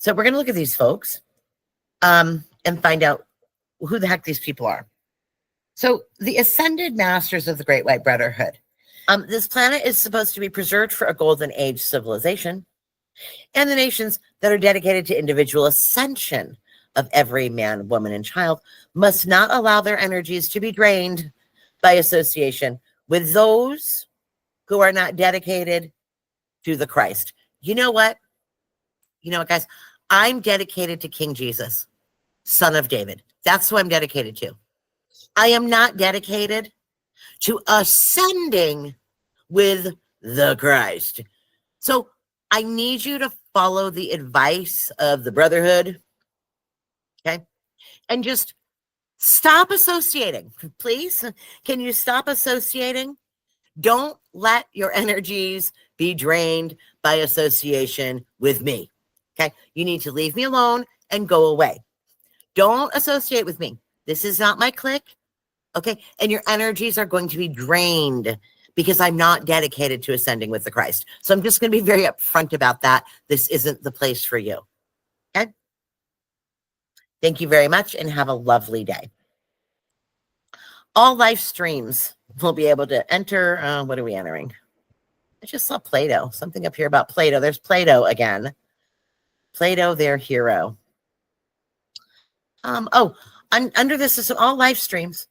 So we're going to look at these folks and find out who the heck these people are. So the ascended masters of the Great White Brotherhood. This planet is supposed to be preserved for a golden age civilization, and the nations that are dedicated to individual ascension of every man, woman, and child must not allow their energies to be drained by association with those who are not dedicated to the Christ. You know what? You know what, guys? I'm dedicated to King Jesus, Son of David. That's who I'm dedicated to. I am not dedicated to ascending with the Christ. So I need you to follow the advice of the Brotherhood, okay? And just stop associating, please. Can you stop associating? Don't let your energies be drained by association with me, okay? You need to leave me alone and go away. Don't associate with me. This is not my clique, okay? And your energies are going to be drained because I'm not dedicated to ascending with the Christ. So I'm just going to be very upfront about that. This isn't the place for you, okay? Thank you very much and have a lovely day. All live streams will be able to enter. What are we entering? I just saw Plato. Something up here about Plato. There's Plato again. Plato, their hero. Under this is all live streams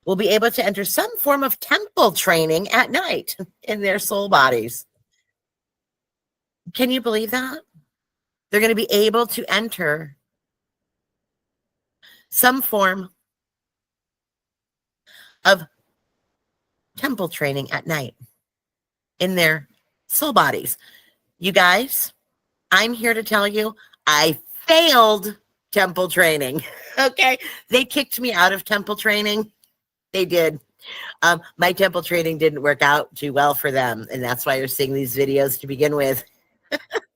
will be able to enter some form of temple training at night in their soul bodies. Can you believe that? They're going to be able to enter some form of temple training at night in their soul bodies. You guys, I'm here to tell you I failed temple training. Okay. They kicked me out of temple training. They did. My temple training didn't work out too well for them. And that's why you're seeing these videos to begin with.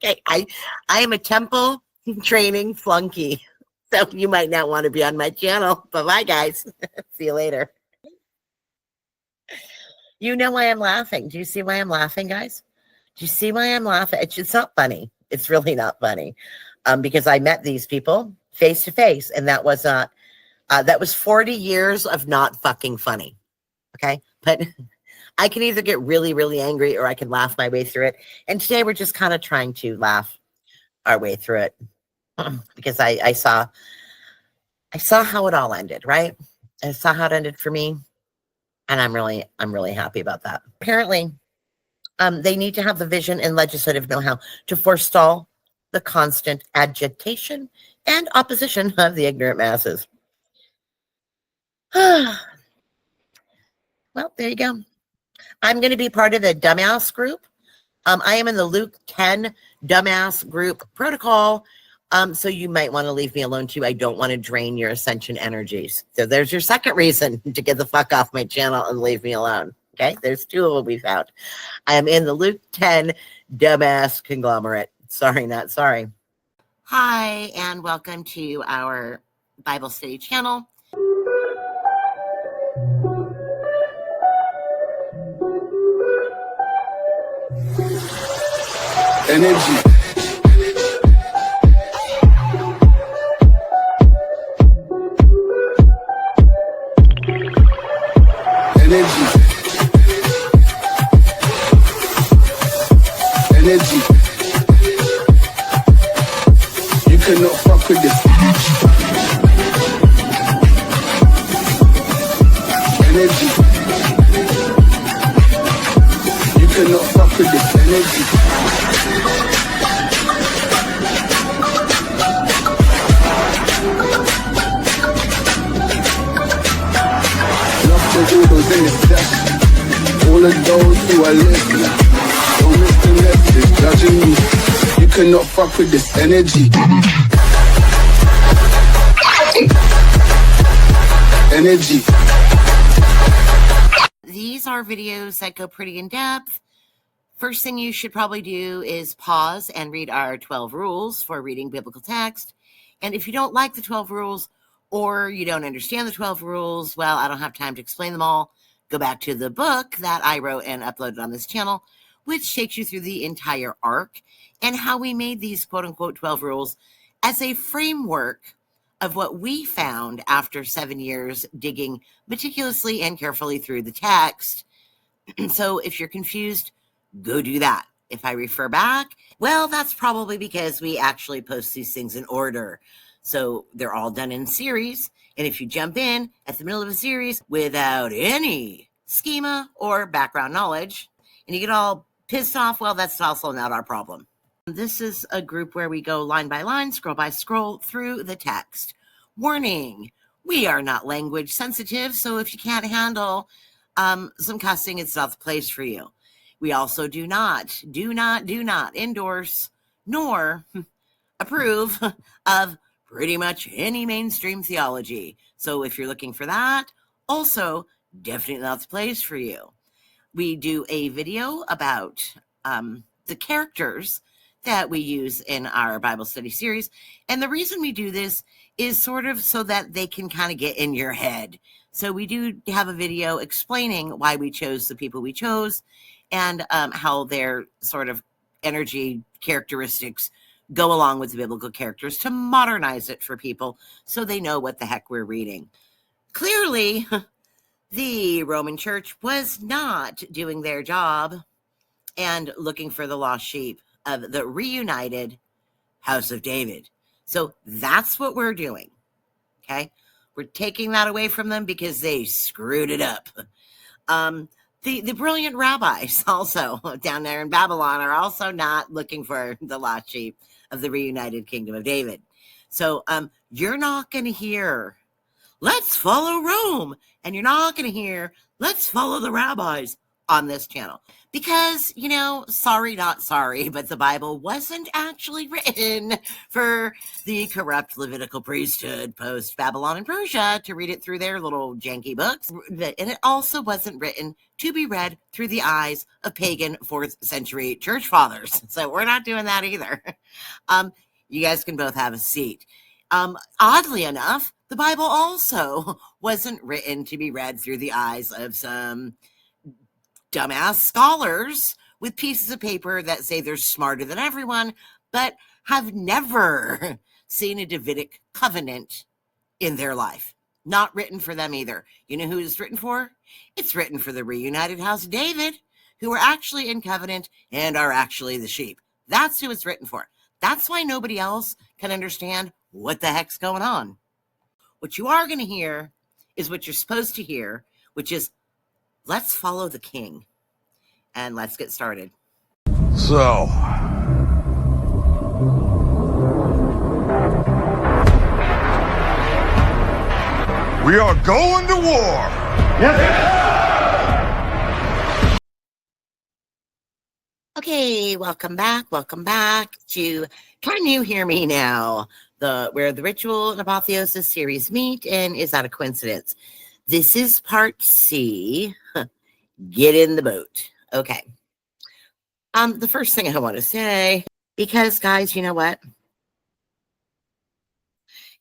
Okay. I am a temple training flunky. So you might not want to be on my channel. Bye-bye, guys. See you later. You know why I'm laughing. Do you see why I'm laughing, guys? Do you see why I'm laughing? It's not funny. It's really not funny. Because I met these people face to face, and that was not, that was 40 years of not fucking funny. Okay. But I can either get really, really angry or I can laugh my way through it. And today we're just kind of trying to laugh our way through it because I saw how it all ended, right? I saw how it ended for me. And I'm really happy about that. Apparently, they need to have the vision and legislative know-how to forestall the constant agitation and opposition of the ignorant masses. Well, there you go. I'm going to be part of the dumbass group. I am in the Luke 10 dumbass group protocol. So you might want to leave me alone too. I don't want to drain your ascension energies. So there's your second reason to get the fuck off my channel and leave me alone. Okay, there's two of them we found. I am in the Luke 10 dumbass conglomerate. Sorry, not sorry. Hi, and welcome to our Bible study channel. Energy. Energy. You cannot fuck with this. Energy. You cannot fuck with this energy. Love to all those in this session. All of those who are listening. Don't miss the message, judging me. You cannot fuck with this energy. Energy. These are videos that go pretty in depth. First thing you should probably do is pause and read our 12 rules for reading biblical text. And if you don't like the 12 rules or you don't understand the 12 rules, well, I don't have time to explain them all. Go back to the book that I wrote and uploaded on this channel, which takes you through the entire arc and how we made these quote unquote 12 rules as a framework of what we found after 7 years digging meticulously and carefully through the text. So if you're confused, go do that. If I refer back, well, that's probably because we actually post these things in order. So they're all done in series. And if you jump in at the middle of a series without any schema or background knowledge, and you get all pissed off, well, that's also not our problem. This is a group where we go line by line, scroll by scroll through the text. Warning, we are not language sensitive, so if you can't handle some cussing, it's not the place for you. We also do not endorse nor approve of pretty much any mainstream theology. So if you're looking for that, also definitely not the place for you. We do a video about the characters that we use in our Bible study series. And the reason we do this is sort of so that they can kind of get in your head. So we do have a video explaining why we chose the people we chose and how their sort of energy characteristics go along with the biblical characters to modernize it for people so they know what the heck we're reading. Clearly, the Roman Church was not doing their job and looking for the lost sheep of the reunited House of David. So that's what we're doing, okay? We're taking that away from them because they screwed it up. The brilliant rabbis also down there in Babylon are also not looking for the lost sheep of the reunited kingdom of David. So you're not going to hear, let's follow Rome. And you're not going to hear, let's follow the rabbis on this channel. Because, you know, sorry, not sorry, but the Bible wasn't actually written for the corrupt Levitical priesthood post-Babylon and Persia to read it through their little janky books. And it also wasn't written to be read through the eyes of pagan 4th century church fathers. So we're not doing that either. You guys can both have a seat. Oddly enough, the Bible also wasn't written to be read through the eyes of some dumbass scholars with pieces of paper that say they're smarter than everyone, but have never seen a Davidic covenant in their life. Not written for them either. You know who it's written for? It's written for the reunited house of David, who are actually in covenant and are actually the sheep. That's who it's written for. That's why nobody else can understand what the heck's going on. What you are going to hear is what you're supposed to hear, which is, let's follow the king. And let's get started. So, we are going to war. Yes. Okay, welcome back to Can You Hear Me Now? Where the Ritual and Apotheosis series meet, and is that a coincidence? This is part C. Get in the boat. Okay. The first thing I want to say, because guys, you know what?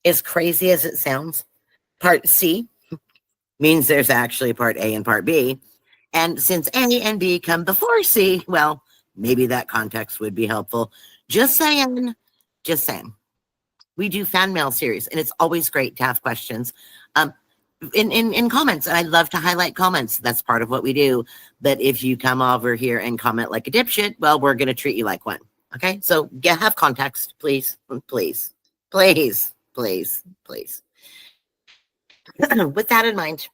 As crazy as it sounds, part C means there's actually part A and part B. And since A and B come before C, well, maybe that context would be helpful. Just saying. We do fan mail series, and it's always great to have questions in comments. And I love to highlight comments. That's part of what we do. But if you come over here and comment like a dipshit, well, we're going to treat you like one. Okay? So have context, please. With that in mind,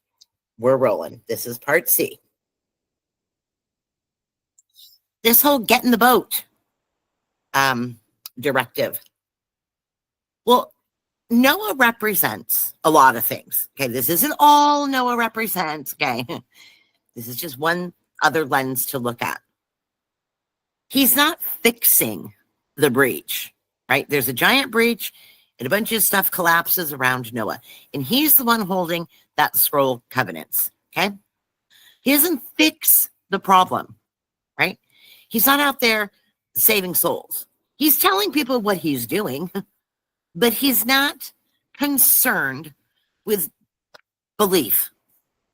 we're rolling. This is part C. This whole get in the boat directive. Well, Noah represents a lot of things. Okay, this isn't all Noah represents. Okay, this is just one other lens to look at. He's not fixing the breach, right? There's a giant breach and a bunch of stuff collapses around Noah. And he's the one holding that scroll covenants, okay? He doesn't fix the problem, right? He's not out there saving souls. He's telling people what he's doing, but he's not concerned with belief.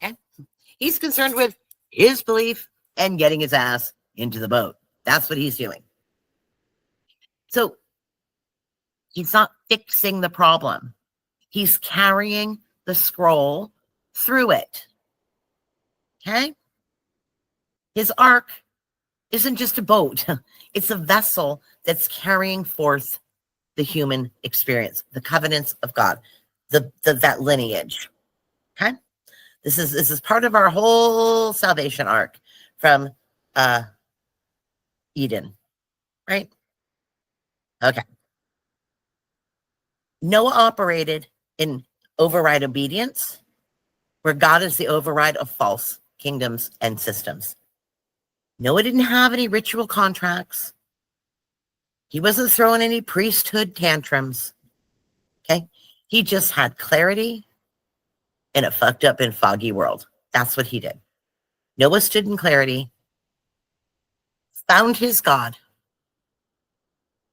Okay? He's concerned with his belief and getting his ass into the boat. That's what he's doing. So he's not fixing the problem. He's carrying the scroll through it. Okay? His ark isn't just a boat. It's a vessel that's carrying forth the human experience, the covenants of God, that lineage. Okay? This is part of our whole salvation arc from Eden, right? Okay. Noah operated in override obedience, where God is the override of false kingdoms and systems. Noah didn't have any ritual contracts. He wasn't throwing any priesthood tantrums. Okay? He just had clarity in a fucked up and foggy world. That's what he did. Noah stood in clarity, found his God,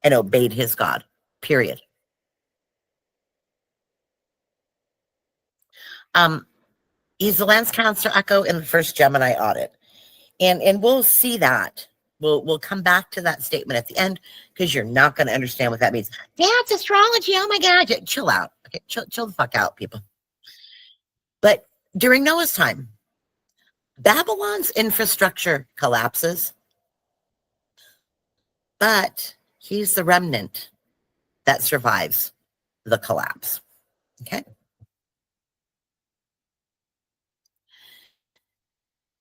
and obeyed his God. Period. He's the Lance Counselor Echo in the first Gemini audit. And we'll see that. We'll come back to that statement at the end because you're not going to understand what that means. Yeah, it's astrology. Oh my God. Chill out. Okay, chill the fuck out, people. But during Noah's time, Babylon's infrastructure collapses, but he's the remnant that survives the collapse. Okay.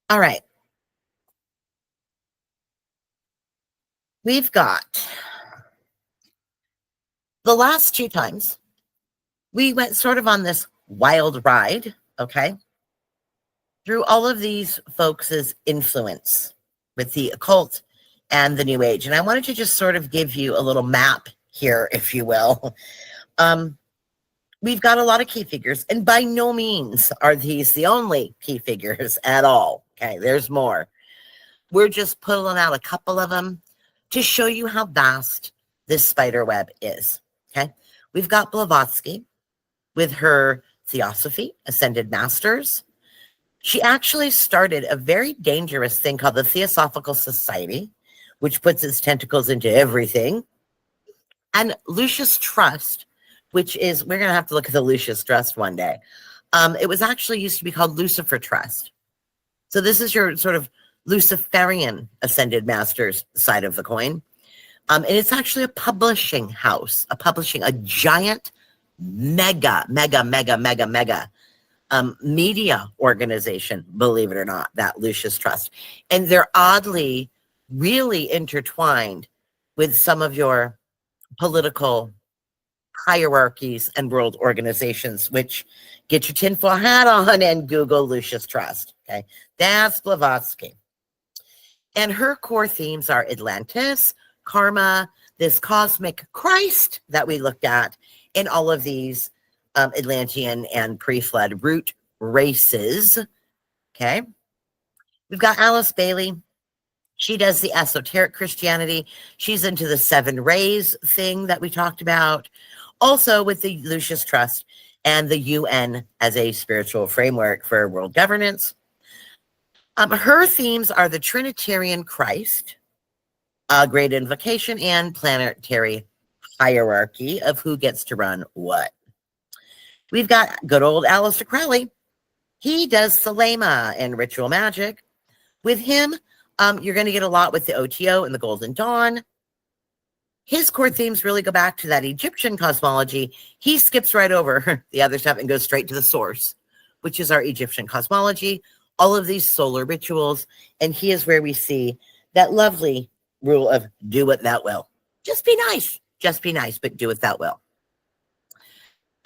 All right. We've got the last 2 times we went sort of on this wild ride, okay, through all of these folks' influence with the occult and the New Age. And I wanted to just sort of give you a little map here, if you will. We've got a lot of key figures, and by no means are these the only key figures at all. Okay, there's more. We're just pulling out a couple of them to show you how vast this spider web is. Okay, we've got Blavatsky with her Theosophy, Ascended Masters. She actually started a very dangerous thing called the Theosophical Society, which puts its tentacles into everything. And Lucius Trust, which is, we're going to have to look at the Lucius Trust one day. It was actually used to be called Lucifer Trust. So this is your sort of Luciferian Ascended Masters side of the coin. And it's actually a publishing house, a giant mega media organization, believe it or not, that Lucius Trust. And they're oddly really intertwined with some of your political hierarchies and world organizations, which get your tinfoil hat on and Google Lucius Trust. Okay, that's Blavatsky. And her core themes are Atlantis, karma, this cosmic Christ that we looked at in all of these Atlantean and pre-flood root races. Okay. We've got Alice Bailey. She does the esoteric Christianity. She's into the 7 rays thing that we talked about. Also with the Lucius Trust and the UN as a spiritual framework for world governance. Her themes are the Trinitarian Christ, Great Invocation, and planetary hierarchy of who gets to run what. We've got good old Aleister Crowley. He does Thelema and ritual magic. With him, you're going to get a lot with the OTO and the Golden Dawn. His core themes really go back to that Egyptian cosmology. He skips right over the other stuff and goes straight to the source, which is our Egyptian cosmology, all of these solar rituals. And he is where we see that lovely rule of do what thou will. Just be nice, but do what thou will.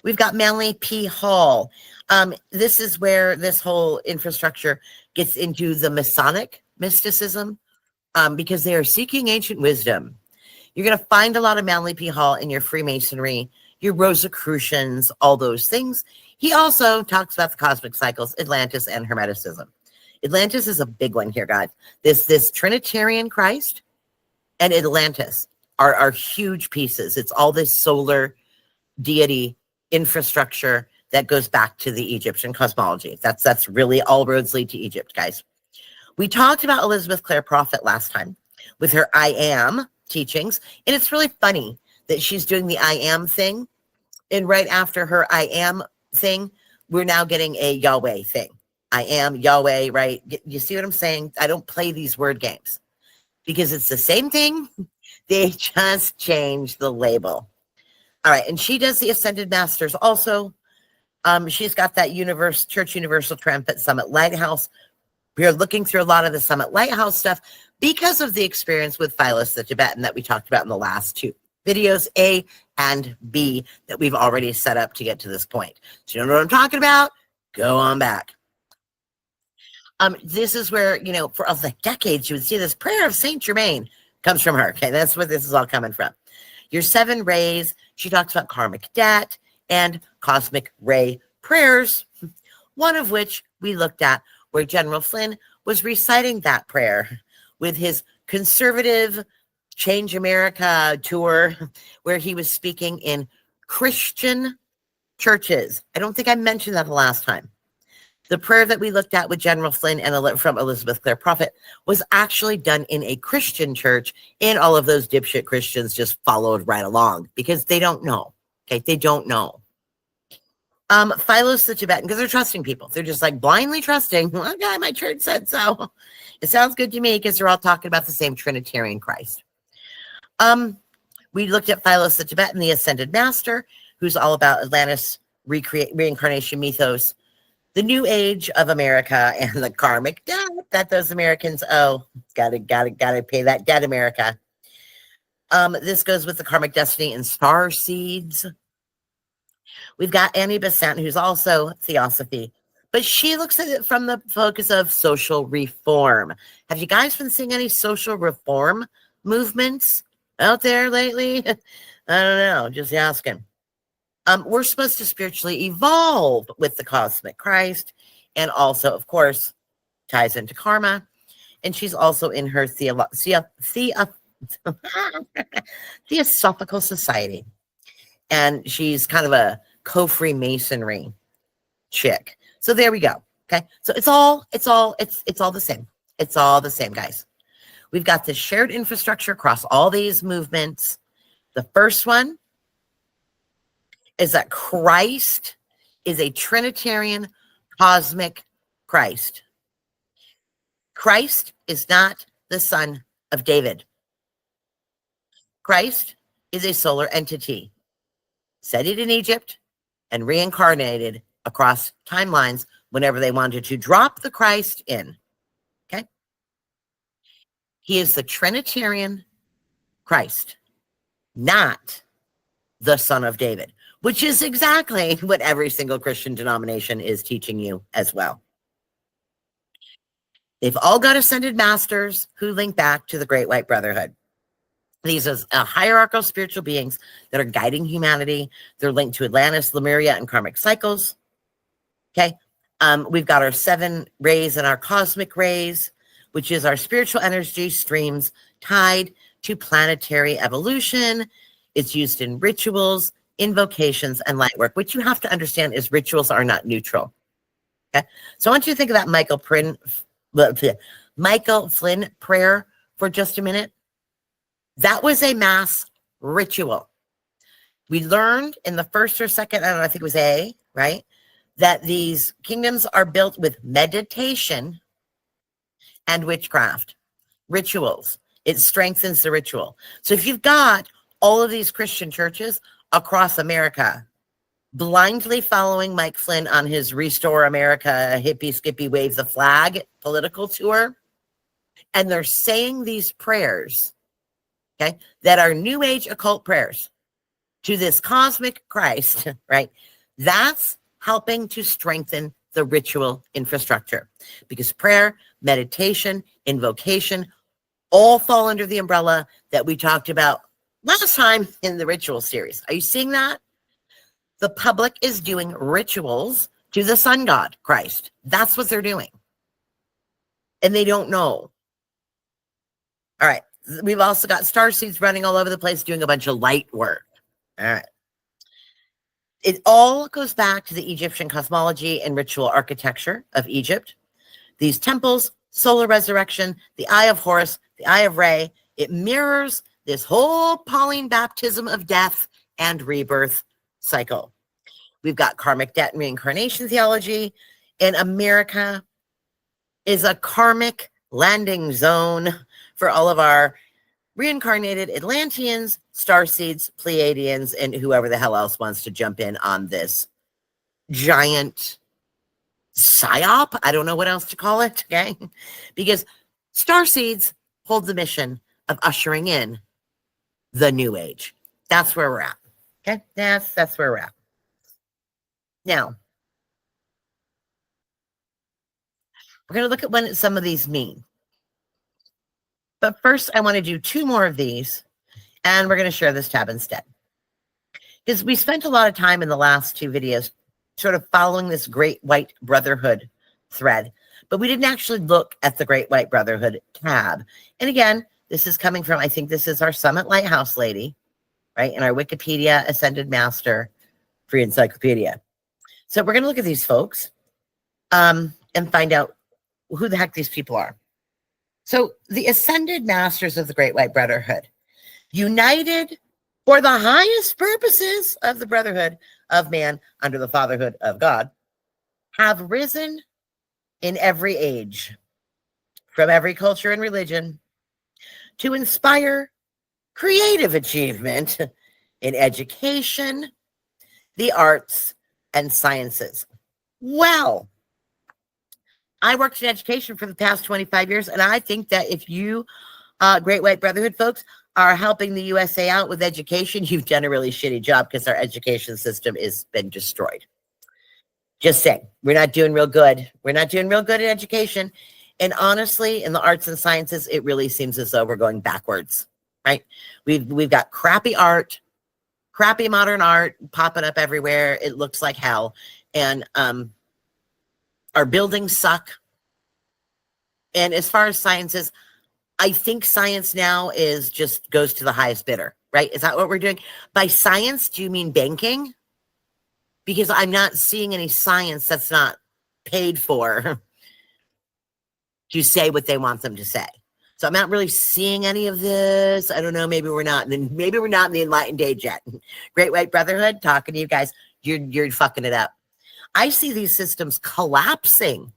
We've got Manly P. Hall. This is where this whole infrastructure gets into the Masonic mysticism, because they are seeking ancient wisdom. You're going to find a lot of Manly P. Hall in your Freemasonry, your Rosicrucians, all those things. He also talks about the cosmic cycles, Atlantis, and Hermeticism. Atlantis is a big one here, guys. This Trinitarian Christ and Atlantis are huge pieces. It's all this solar deity infrastructure that goes back to the Egyptian cosmology. That's really all roads lead to Egypt, guys. We talked about Elizabeth Clare Prophet last time with her I am teachings. And it's really funny that she's doing the I am thing. And right after her I am thing, we're now getting a Yahweh thing. I am Yahweh, right? You see what I'm saying? I don't play these word games because it's the same thing. They just change the label. All right. And she does the Ascended Masters also. She's got that Church Universal Triumphant Summit Lighthouse. We are looking through a lot of the Summit Lighthouse stuff because of the experience with Phyllis the Tibetan that we talked about in the last 2 videos, A and B, that we've already set up to get to this point. So you know what I'm talking about? Go on back. This is where, for like decades, you would see this prayer of Saint Germain comes from her. Okay, that's where this is all coming from. Your 7 rays, she talks about karmic debt and cosmic ray prayers, one of which we looked at where General Flynn was reciting that prayer with his conservative Change America tour, where he was speaking in Christian churches. I don't think I mentioned that the last time. The prayer that we looked at with General Flynn and from Elizabeth Clare Prophet was actually done in a Christian church, and all of those dipshit Christians just followed right along because they don't know. Okay, they don't know. Philos the Tibetan, because they're trusting people. They're just like blindly trusting. Okay, my church said so. It sounds good to me because they're all talking about the same Trinitarian Christ. We looked at Philos the Tibetan, the Ascended Master, who's all about Atlantis reincarnation mythos, the New Age of America, and the karmic debt that those Americans owe. Gotta pay that debt, America. This goes with the karmic destiny and star seeds. We've got Annie Besant, who's also Theosophy, but she looks at it from the focus of social reform. Have you guys been seeing any social reform movements out there lately? I don't know, just asking. We're supposed to spiritually evolve with the cosmic Christ, and also, of course, ties into karma. And she's also in her Theosophical Society. And she's kind of a co-Freemasonry chick. So there we go. Okay. So it's all the same. It's all the same, guys. We've got this shared infrastructure across all these movements. The first one is that Christ is a Trinitarian cosmic Christ. Christ is not the son of David. Christ is a solar entity, studied in Egypt and reincarnated across timelines whenever they wanted to drop the Christ in. Okay? He is the Trinitarian Christ, not the son of David, which is exactly what every single Christian denomination is teaching you as well. They've all got ascended masters who link back to the Great White Brotherhood. These are hierarchical spiritual beings that are guiding humanity. They're linked to Atlantis, Lemuria, and karmic cycles. Okay. We've got our 7 rays and our cosmic rays, which is our spiritual energy streams tied to planetary evolution. It's used in rituals, invocations, and light work. What you have to understand is rituals are not neutral. Okay. So I want you to think of that Michael Flynn prayer for just a minute. That was a mass ritual. We learned in the first or second, I don't know, I think it was A, right? That these kingdoms are built with meditation and witchcraft, rituals. It strengthens the ritual. So if you've got all of these Christian churches across America blindly following Mike Flynn on his Restore America, hippie, skippy, wave the flag political tour, and they're saying these prayers, okay, that are New Age occult prayers to this cosmic Christ, right? That's helping to strengthen the ritual infrastructure because prayer, meditation, invocation all fall under the umbrella that we talked about last time in the ritual series. Are you seeing that? The public is doing rituals to the sun god, Christ. That's what they're doing. And they don't know. All right. We've also got starseeds running all over the place doing a bunch of light work. All right. It all goes back to the Egyptian cosmology and ritual architecture of Egypt. These temples, solar resurrection, the eye of Horus, the eye of Re. It mirrors this whole Pauline baptism of death and rebirth cycle. We've got karmic debt and reincarnation theology. In America is a karmic landing zone for all of our reincarnated Atlanteans, starseeds, Pleiadians, and whoever the hell else wants to jump in on this giant psyop. I don't know what else to call it, okay? Because starseeds hold the mission of ushering in the new age. That's where we're at, okay? That's where we're at. Now, we're going to look at what some of these mean. But first, I want to do 2 more of these, and we're going to share this tab instead. Because we spent a lot of time in the last 2 videos sort of following this Great White Brotherhood thread, but we didn't actually look at the Great White Brotherhood tab. And again, this is coming from, I think this is our Summit Lighthouse lady, right? In our Wikipedia Ascended Master Free Encyclopedia. So we're going to look at these folks and find out who the heck these people are. So the Ascended Masters of the Great White Brotherhood, united for the highest purposes of the brotherhood of man under the fatherhood of God, have risen in every age, from every culture and religion, to inspire creative achievement in education, the arts, and sciences. Well, I worked in education for the past 25 years, and I think that if you, Great White Brotherhood folks, are helping the USA out with education, you've done a really shitty job, because our education system has been destroyed. Just saying, we're not doing real good. We're not doing real good in education. And honestly, in the arts and sciences, it really seems as though we're going backwards, right? We've got crappy art, crappy modern art popping up everywhere. It looks like hell. And our buildings suck. And as far as sciences, I think science now is just goes to the highest bidder, right? Is that what we're doing? By science, do you mean banking? Because I'm not seeing any science that's not paid for to say what they want them to say. So I'm not really seeing any of this. I don't know. Maybe we're not. Maybe we're not in the enlightened age yet. Great White Brotherhood, talking to you guys. You're fucking it up. I see these systems collapsing,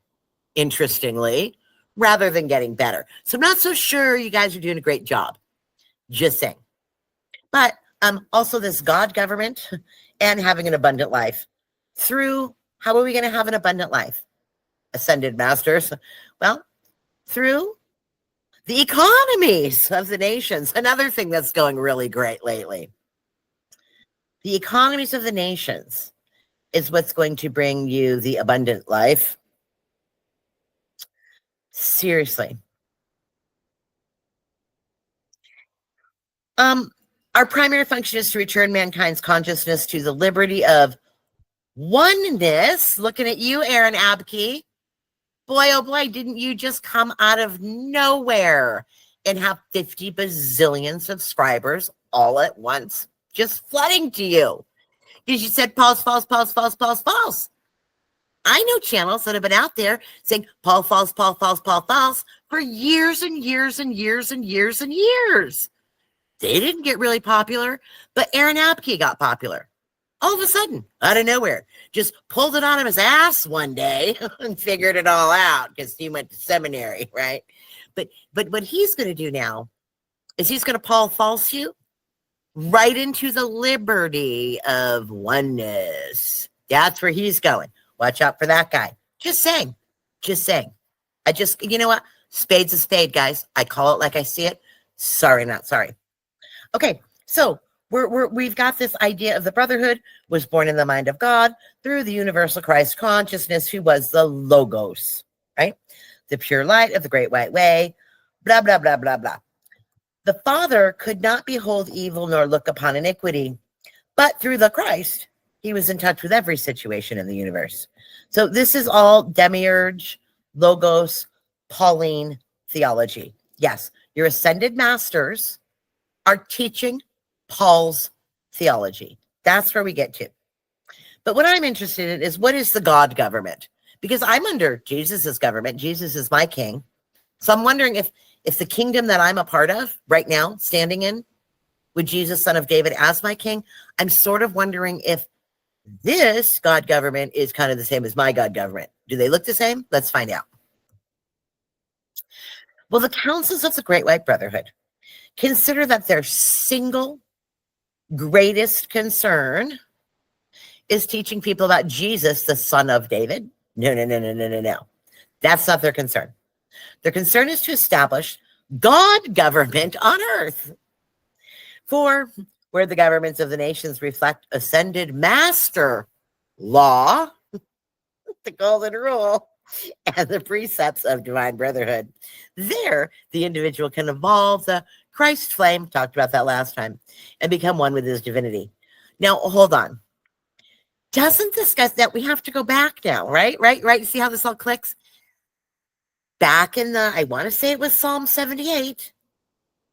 interestingly, rather than getting better. So I'm not so sure you guys are doing a great job. Just saying. But also this God government and having an abundant life. Through, how are we going to have an abundant life? Ascended Masters. Well, through the economies of the nations. Another thing that's going really great lately. The economies of the nations is what's going to bring you the abundant life. Seriously. Our primary function is to return mankind's consciousness to the liberty of oneness. Looking at you, Aaron Abke. Boy, oh boy, didn't you just come out of nowhere and have 50 bazillion subscribers all at once, just flooding to you? Because you said false, false, false, false, false, false. I know channels that have been out there saying Paul false, Paul false, Paul false for years and years and years and years and years. They didn't get really popular, but Aaron Abke got popular. All of a sudden, out of nowhere, just pulled it out of his ass one day and figured it all out because he went to seminary, right? But what he's going to do now is he's going to Paul false you right into the liberty of oneness. That's where he's going. Watch out for that guy. Just saying. Just saying. You know what? Spade's a spade, guys. I call it like I see it. Sorry, not sorry. Okay, so we've got this idea of the brotherhood was born in the mind of God through the universal Christ consciousness, who was the Logos, right? The pure light of the great white way, blah, blah, blah, blah, blah. The Father could not behold evil nor look upon iniquity, but through the Christ, he was in touch with every situation in the universe. So this is all demiurge, Logos, Pauline theology. Yes, your ascended masters are teaching Paul's theology. That's where we get to. But what I'm interested in is, what is the God government? Because I'm under Jesus's government. Jesus is my king. So I'm wondering if the kingdom that I'm a part of right now, standing in, with Jesus, son of David, as my king, I'm sort of wondering if this God government is kind of the same as my God government. Do they look the same? Let's find out. Well, the councils of the Great White Brotherhood consider that their single greatest concern is teaching people about Jesus, the son of David. No. That's not their concern. Their concern is to establish God government on earth. For where the governments of the nations reflect ascended master law, the golden rule, and the precepts of divine brotherhood, there the individual can evolve the Christ flame, talked about that last time, and become one with his divinity. Now, hold on. Doesn't discuss that we have to go back now, right? You see how this all clicks? Back in I want to say it was Psalm 78,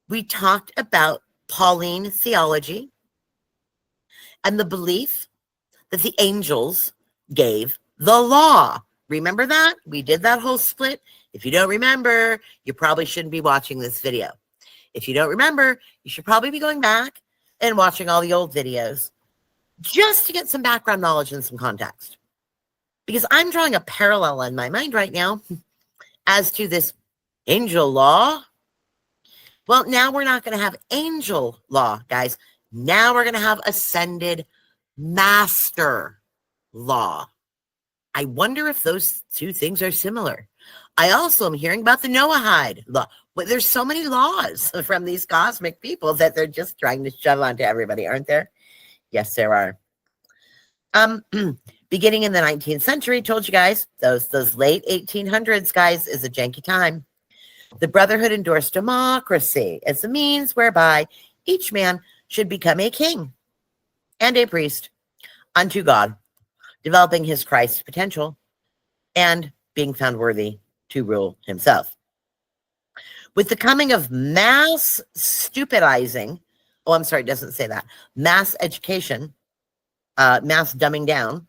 we talked about Pauline theology and the belief that the angels gave the law. Remember that? We did that whole split. If you don't remember, you probably shouldn't be watching this video. If you don't remember, you should probably be going back and watching all the old videos just to get some background knowledge and some context. Because I'm drawing a parallel in my mind right now as to this angel law. Well, now we're not going to have angel law, guys. Now we're going to have ascended master law. I wonder if those two things are similar. I also am hearing about the Noahide law. Well, there's so many laws from these cosmic people that they're just trying to shove onto everybody, aren't there? Yes, there are. Beginning in the 19th century, told you guys, those late 1800s, guys, is a janky time. The Brotherhood endorsed democracy as a means whereby each man should become a king and a priest unto God, developing his Christ potential and being found worthy to rule himself. With the coming of mass stupidizing, it doesn't say that, mass education, mass dumbing down,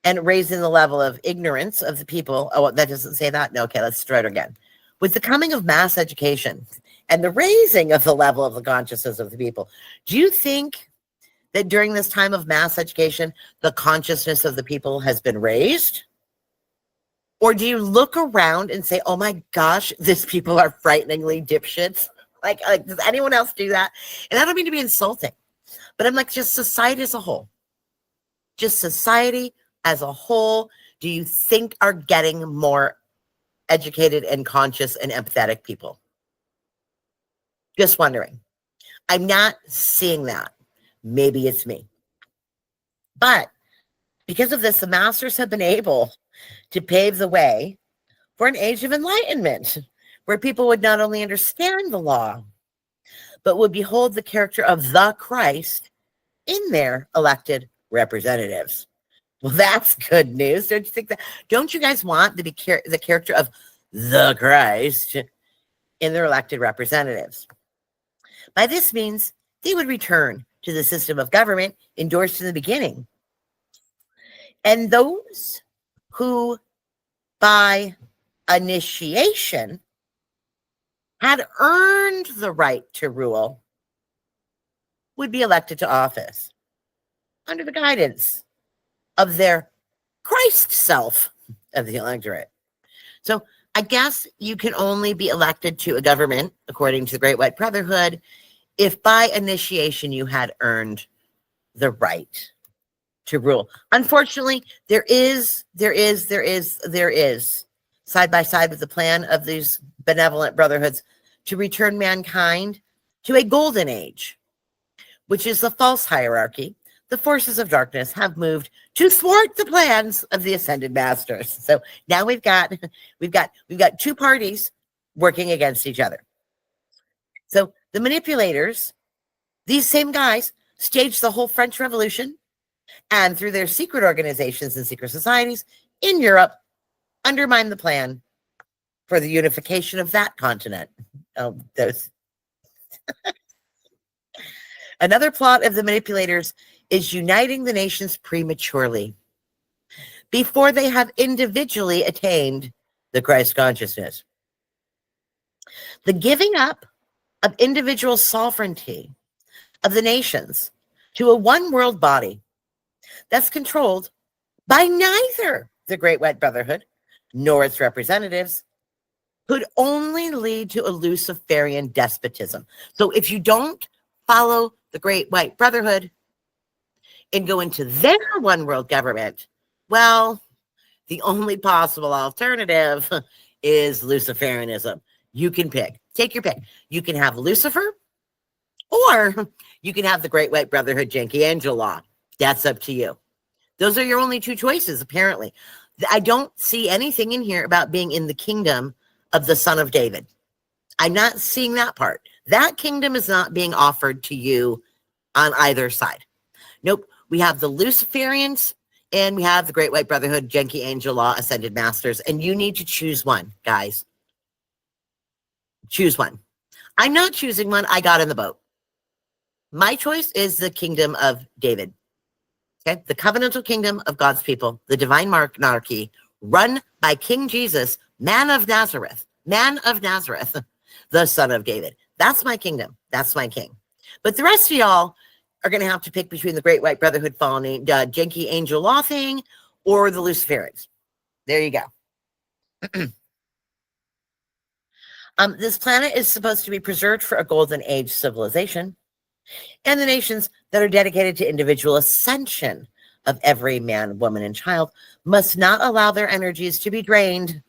and raising the level of ignorance of the people. Oh, that doesn't say that? No, okay, let's start again. With the coming of mass education and the raising of the level of the consciousness of the people, do you think that during this time of mass education, the consciousness of the people has been raised? Or do you look around and say, oh my gosh, these people are frighteningly dipshits? Like, does anyone else do that? And I don't mean to be insulting, but I'm like, just society as a whole. Just society as a whole, do you think are getting more educated and conscious and empathetic people? Just wondering. I'm not seeing that. Maybe it's me. But because of this, the masters have been able to pave the way for an age of enlightenment, where people would not only understand the law, but would behold the character of the Christ in their elected representatives. Well, that's good news. Don't you think that? Don't you guys want to be the character of the Christ in their elected representatives? By this means, they would return to the system of government endorsed in the beginning. And those who, by initiation, had earned the right to rule would be elected to office under the guidance of their Christ self of the electorate. So I guess you can only be elected to a government, according to the Great White Brotherhood, if by initiation you had earned the right to rule. Unfortunately, there is, side by side with the plan of these benevolent brotherhoods to return mankind to a golden age, which is the false hierarchy. The forces of darkness have moved to thwart the plans of the ascended masters. So now we've got two parties working against each other. So the manipulators, these same guys, staged the whole French Revolution, and through their secret organizations and secret societies in Europe, undermined the plan for the unification of that continent. Another plot of the manipulators is uniting the nations prematurely before they have individually attained the Christ consciousness. The giving up of individual sovereignty of the nations to a one world body that's controlled by neither the Great White Brotherhood nor its representatives could only lead to a Luciferian despotism. So if you don't follow the Great White Brotherhood and go into their one world government, well, the only possible alternative is Luciferianism. You can pick. Take your pick. You can have Lucifer, or you can have the Great White Brotherhood Janky Angel Law. That's up to you. Those are your only two choices, apparently. I don't see anything in here about being in the kingdom of the Son of David. I'm not seeing that part. That kingdom is not being offered to you on either side. Nope. We have the Luciferians and we have the Great White Brotherhood, Janky Angel Law, Ascended Masters, and you need to choose one, guys. Choose one. I'm not choosing one. I got in the boat. My choice is the kingdom of David. Okay, the covenantal kingdom of God's people, the divine monarchy, run by King Jesus, man of Nazareth, the son of David. That's my kingdom. That's my king. But the rest of y'all are going to have to pick between the Great White Brotherhood following Janky Angel Law thing or the Luciferians. There you go. This planet is supposed to be preserved for a golden age civilization, and the nations that are dedicated to individual ascension of every man, woman, and child must not allow their energies to be drained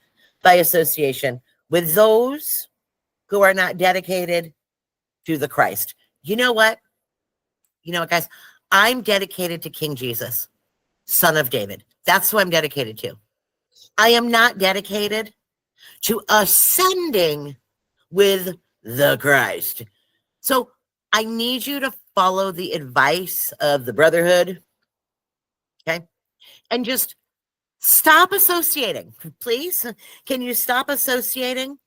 by association with those who are not dedicated to the Christ. You know what? You know what, guys? I'm dedicated to King Jesus, son of David. That's who I'm dedicated to. I am not dedicated to ascending with the Christ. So I need you to follow the advice of the Brotherhood, okay? And just stop associating, please. Can you stop associating?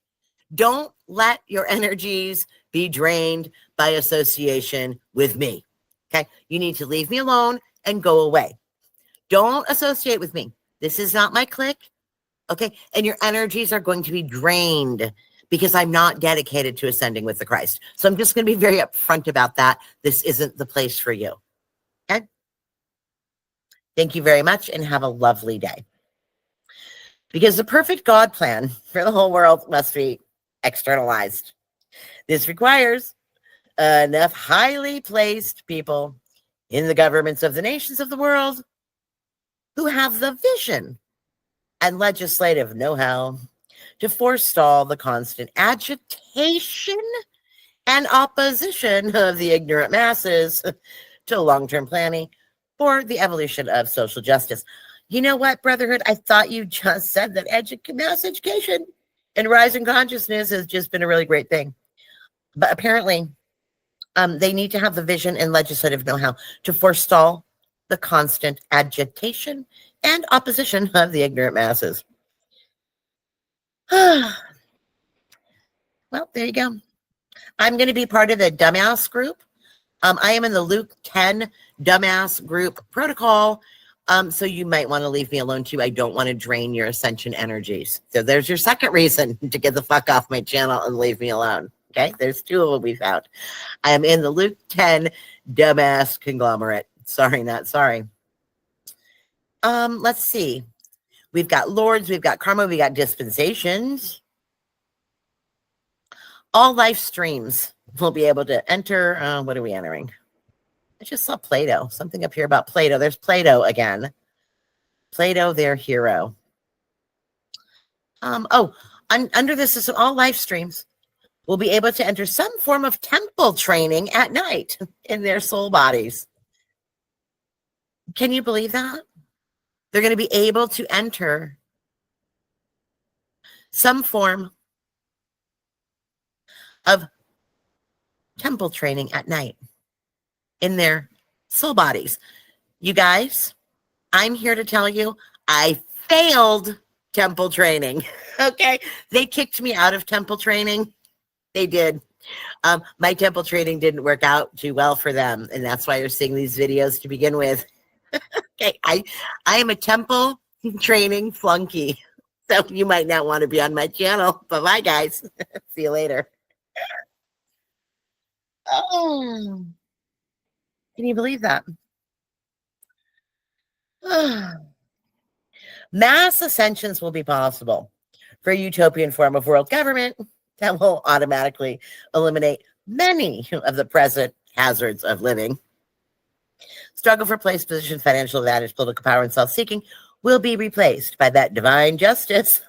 Don't let your energies be drained by association with me, okay? You need to leave me alone and go away. Don't associate with me. This is not my clique, okay? And your energies are going to be drained because I'm not dedicated to ascending with the Christ. So I'm just going to be very upfront about that. This isn't the place for you. Okay? Thank you very much and have a lovely day. Because the perfect God plan for the whole world must be externalized. This requires enough highly placed people in the governments of the nations of the world who have the vision and legislative know-how to forestall the constant agitation and opposition of the ignorant masses to long-term planning for the evolution of social justice. You know what, Brotherhood? I thought you just said that mass education and rising consciousness has just been a really great thing. But apparently, they need to have the vision and legislative know-how to forestall the constant agitation and opposition of the ignorant masses. Well, there you go. I'm going to be part of the dumbass group. I am in the Luke 10 dumbass group protocol. So you might want to leave me alone too. I don't want to drain your ascension energies. So there's your second reason to get the fuck off my channel and leave me alone. Okay, there's two of them we found. I am in the Luke 10 dumbass conglomerate. Sorry, not sorry. Let's see. We've got lords, we've got karma, we got dispensations. All life streams will be able to enter. What are we entering? I just saw Plato. Something up here about Plato. There's Plato again. Plato, their hero. Under this system, all life streams will be able to enter some form of temple training at night in their soul bodies. Can you believe that? They're going to be able to enter some form of temple training at night in their soul bodies. You guys, I'm here to tell you, I failed temple training. Okay. They kicked me out of temple training. They did. My temple training didn't work out too well for them. And that's why you're seeing these videos to begin with. Okay. I am a temple training flunky. So you might not want to be on my channel. Bye-bye, guys. See you later. Oh, can you believe that? Mass ascensions will be possible for a utopian form of world government that will automatically eliminate many of the present hazards of living. Struggle for place, position, financial advantage, political power, and self-seeking will be replaced by that divine justice.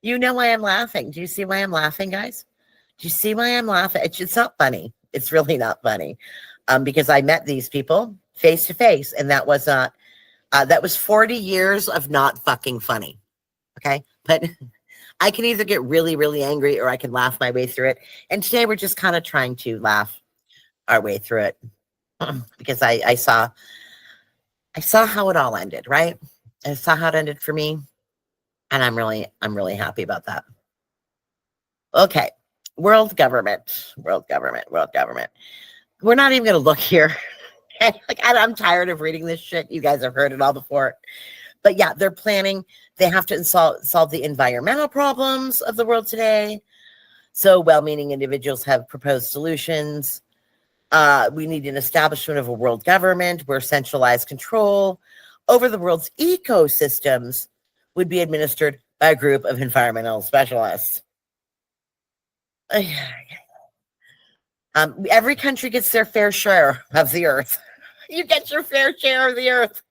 You know why I'm laughing. Do you see why I'm laughing, guys? Do you see why I'm laughing? It's not funny. It's really not funny. Because I met these people face to face, and that was not, that was 40 years of not fucking funny. Okay. But I can either get really, really angry or I can laugh my way through it. And today we're just kind of trying to laugh our way through it because I saw how it all ended, right? I saw how it ended for me. And I'm really happy about that. Okay. World government. We're not even going to look here. Like, I'm tired of reading this shit. You guys have heard it all before. But yeah, they're planning. They have to solve the environmental problems of the world today. So well-meaning individuals have proposed solutions. We need an establishment of a world government where centralized control over the world's ecosystems would be administered by a group of environmental specialists. Every country gets their fair share of the earth. You get your fair share of the earth.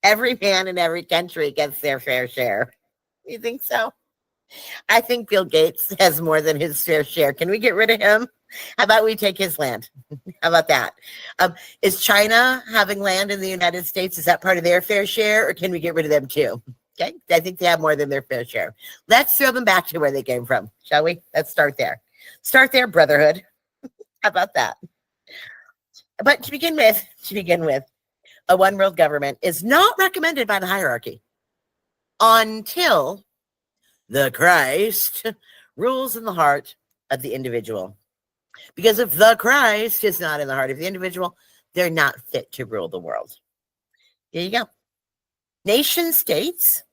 Every man in every country gets their fair share. You think so? I think Bill Gates has more than his fair share. Can we get rid of him? How about we take his land? How about that? Is China having land in the United States? Is that part of their fair share, or can we get rid of them too? Okay, I think they have more than their fair share. Let's throw them back to where they came from, shall we? Let's start there. Start there, brotherhood. How about that? But to begin with, a one world government is not recommended by the hierarchy until the Christ rules in the heart of the individual. Because if the Christ is not in the heart of the individual, they're not fit to rule the world. There you go. Nation states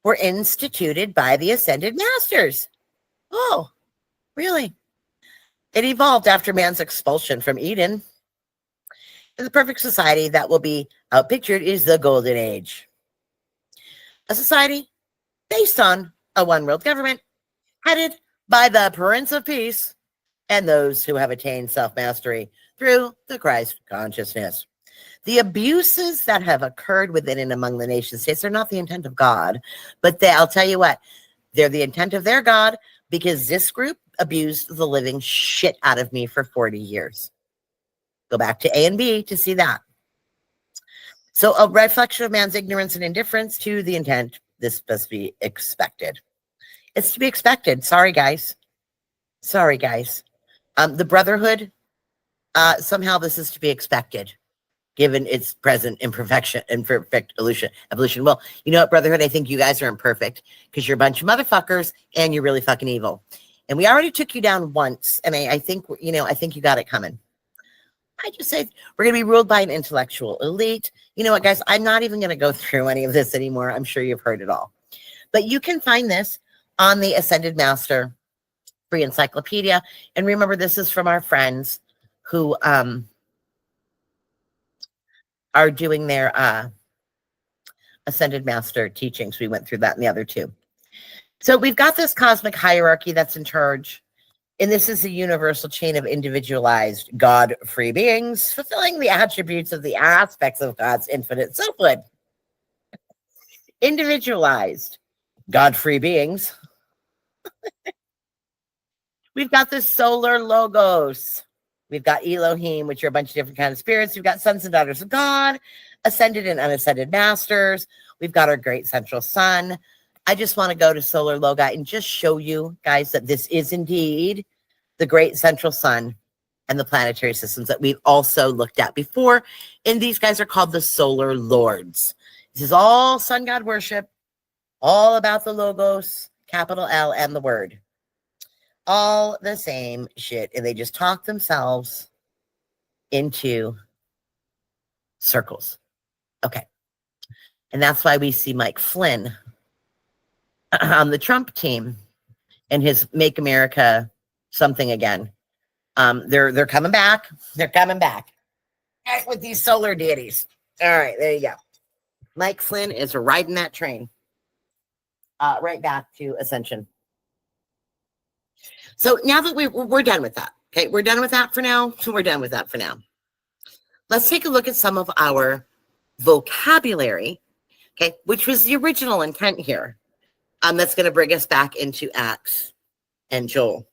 were instituted by the ascended masters. Oh, really? It evolved after man's expulsion from Eden. And the perfect society that will be outpictured is the Golden Age. A society based on a one world government headed by the Prince of Peace and those who have attained self-mastery through the Christ consciousness. The abuses that have occurred within and among the nation states are not the intent of God, but I'll tell you what, they're the intent of their God, because this group abused the living shit out of me for 40 years. Go back to A and B to see that. So a reflection of man's ignorance and indifference to the intent. This must be expected. It's to be expected. Sorry, guys. The brotherhood, somehow this is to be expected, given its present imperfect evolution. Well, you know what, brotherhood? I think you guys are imperfect because you're a bunch of motherfuckers and you're really fucking evil. And we already took you down once, and I think you got it coming. I just said we're going to be ruled by an intellectual elite. You know what, guys? I'm not even going to go through any of this anymore. I'm sure you've heard it all. But you can find this on the Ascended Master Free Encyclopedia. And remember, this is from our friends who are doing their Ascended Master teachings. We went through that in the other two. So we've got this cosmic hierarchy that's in charge. And this is a universal chain of individualized God-free beings, fulfilling the attributes of the aspects of God's infinite selfhood. Individualized God-free beings. We've got the solar logos. We've got Elohim, which are a bunch of different kinds of spirits. We've got sons and daughters of God, ascended and unascended masters. We've got our great central sun. I just want to go to solar logo and just show you guys that this is indeed the great central sun and the planetary systems that we've also looked at before. And these guys are called the solar lords. This is all sun god worship, all about the logos, capital L, and the word. All the same shit. And they just talk themselves into circles. Okay. And that's why we see Mike Flynn on the Trump team and his Make America Something Again. They're coming back. They're coming back with these solar deities. All right, there you go. Mike Flynn is riding that train right back to Ascension. So now that we're done with that, okay, we're done with that for now. So we're done with that for now. Let's take a look at some of our vocabulary, okay, which was the original intent here. That's going to bring us back into Acts and Joel.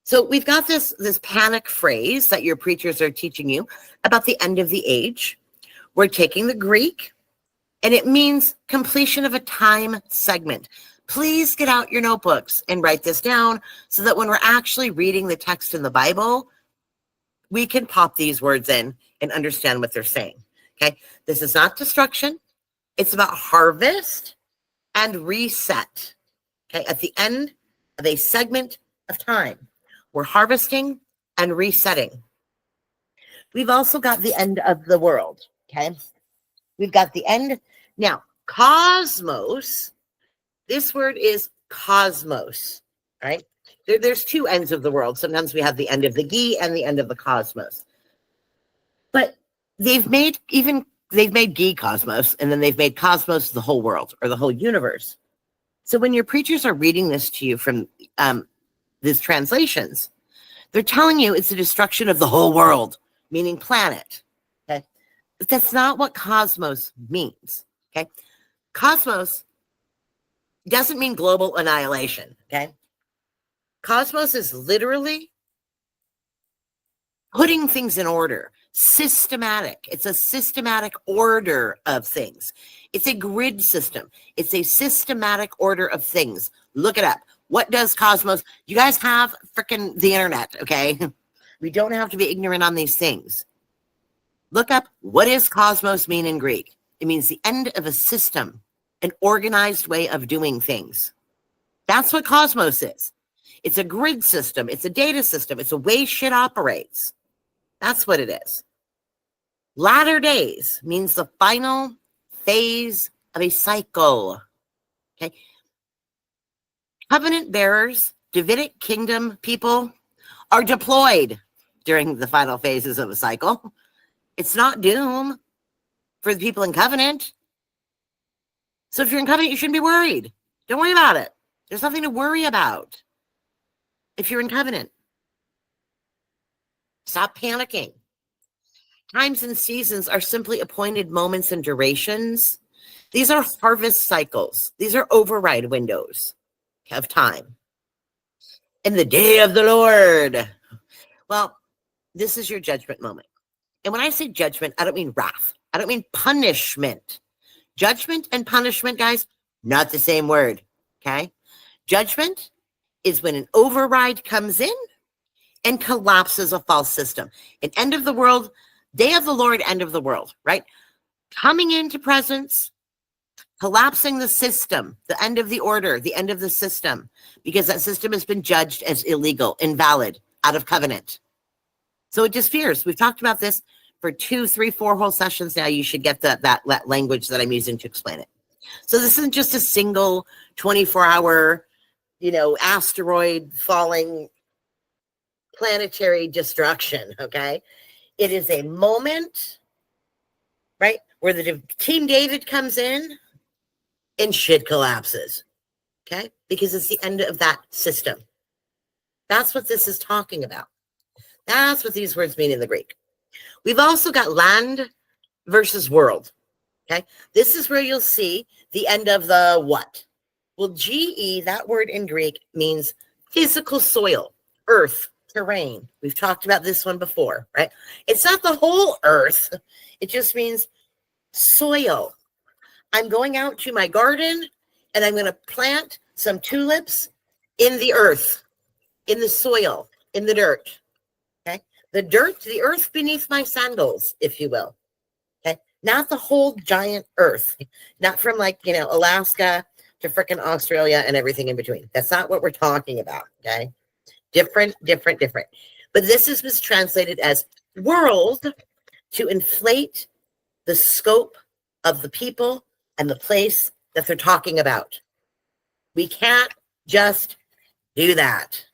So we've got this panic phrase that your preachers are teaching you about the end of the age. We're taking the Greek, and it means completion of a time segment. Please get out your notebooks and write this down so that when we're actually reading the text in the Bible, we can pop these words in and understand what they're saying. Okay, this is not destruction. It's about harvest and reset. Okay, at the end of a segment of time, we're harvesting and resetting. We've also got the end of the world. Okay, we've got the end. Now, cosmos, this word is cosmos, right? There's two ends of the world. Sometimes we have the end of the ge and the end of the cosmos. But they've made ge cosmos, and then they've made cosmos the whole world or the whole universe. So when your preachers are reading this to you from these translations, they're telling you it's the destruction of the whole world, meaning planet. Okay, but that's not what cosmos means. Okay, cosmos doesn't mean global annihilation. Okay, cosmos is literally putting things in order. Systematic. It's a systematic order of things. It's a grid system. It's a systematic order of things. Look it up. What does cosmos? You guys have freaking the internet, okay? We don't have to be ignorant on these things. Look up, what does cosmos mean in Greek? It means the end of a system, an organized way of doing things. That's what cosmos is. It's a grid system. It's a data system. It's a way shit operates. That's what it is. Latter days means the final phase of a cycle. Okay. Covenant bearers, Davidic kingdom people are deployed during the final phases of a cycle. It's not doom for the people in covenant. So if you're in covenant, you shouldn't be worried. Don't worry about it. There's nothing to worry about if you're in covenant. Stop panicking. Times and seasons are simply appointed moments and durations. These are harvest cycles. These are override windows of time. In the day of the Lord. Well, this is your judgment moment. And when I say judgment, I don't mean wrath. I don't mean punishment. Judgment and punishment, guys, not the same word. Okay? Judgment is when an override comes in and collapses a false system. An end of the world, day of the Lord, end of the world, right? Coming into presence, collapsing the system, the end of the order, the end of the system, because that system has been judged as illegal, invalid, out of covenant. So it disappears. We've talked about this for 2, 3, 4 whole sessions now. You should get that language that I'm using to explain it. So this isn't just a single 24-hour, asteroid falling planetary destruction, okay? It is a moment, right, where the Team David comes in and shit collapses, okay? Because it's the end of that system. That's what this is talking about. That's what these words mean in the Greek. We've also got land versus world, okay? This is where you'll see the end of the what? Well, GE, that word in Greek means physical soil, earth, terrain. We've talked about this one before, right? It's not the whole earth. It just means soil. I'm going out to my garden and I'm going to plant some tulips in the earth, in the soil, in the dirt. Okay? The dirt, the earth beneath my sandals, if you will. Okay? Not the whole giant earth. Not from Alaska to frickin' Australia and everything in between. That's not what we're talking about. Okay? Different. But this is mistranslated as world to inflate the scope of the people and the place that they're talking about. We can't just do that.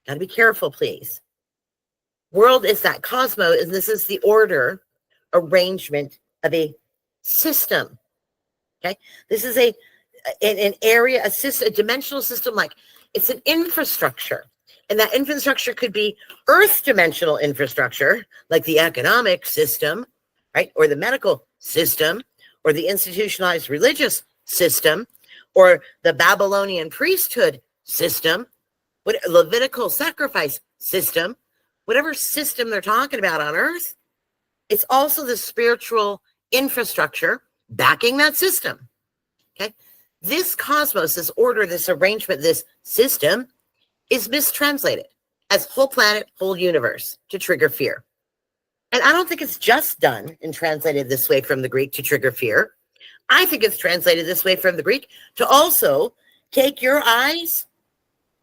Got to be careful, please. World is that cosmos, and this is the order, arrangement of a system. Okay, this is an area, a system, a dimensional system. Like it's an infrastructure, and that infrastructure could be Earth dimensional infrastructure, like the economic system, right, or the medical system, or the institutionalized religious system, or the Babylonian priesthood system, what Levitical sacrifice system, whatever system they're talking about on Earth. It's also the spiritual infrastructure backing that system. Okay, this cosmos, this order, this arrangement, this system is mistranslated as whole planet, whole universe to trigger fear. And I don't think it's just done and translated this way from the Greek to trigger fear. I think it's translated this way from the Greek to also take your eyes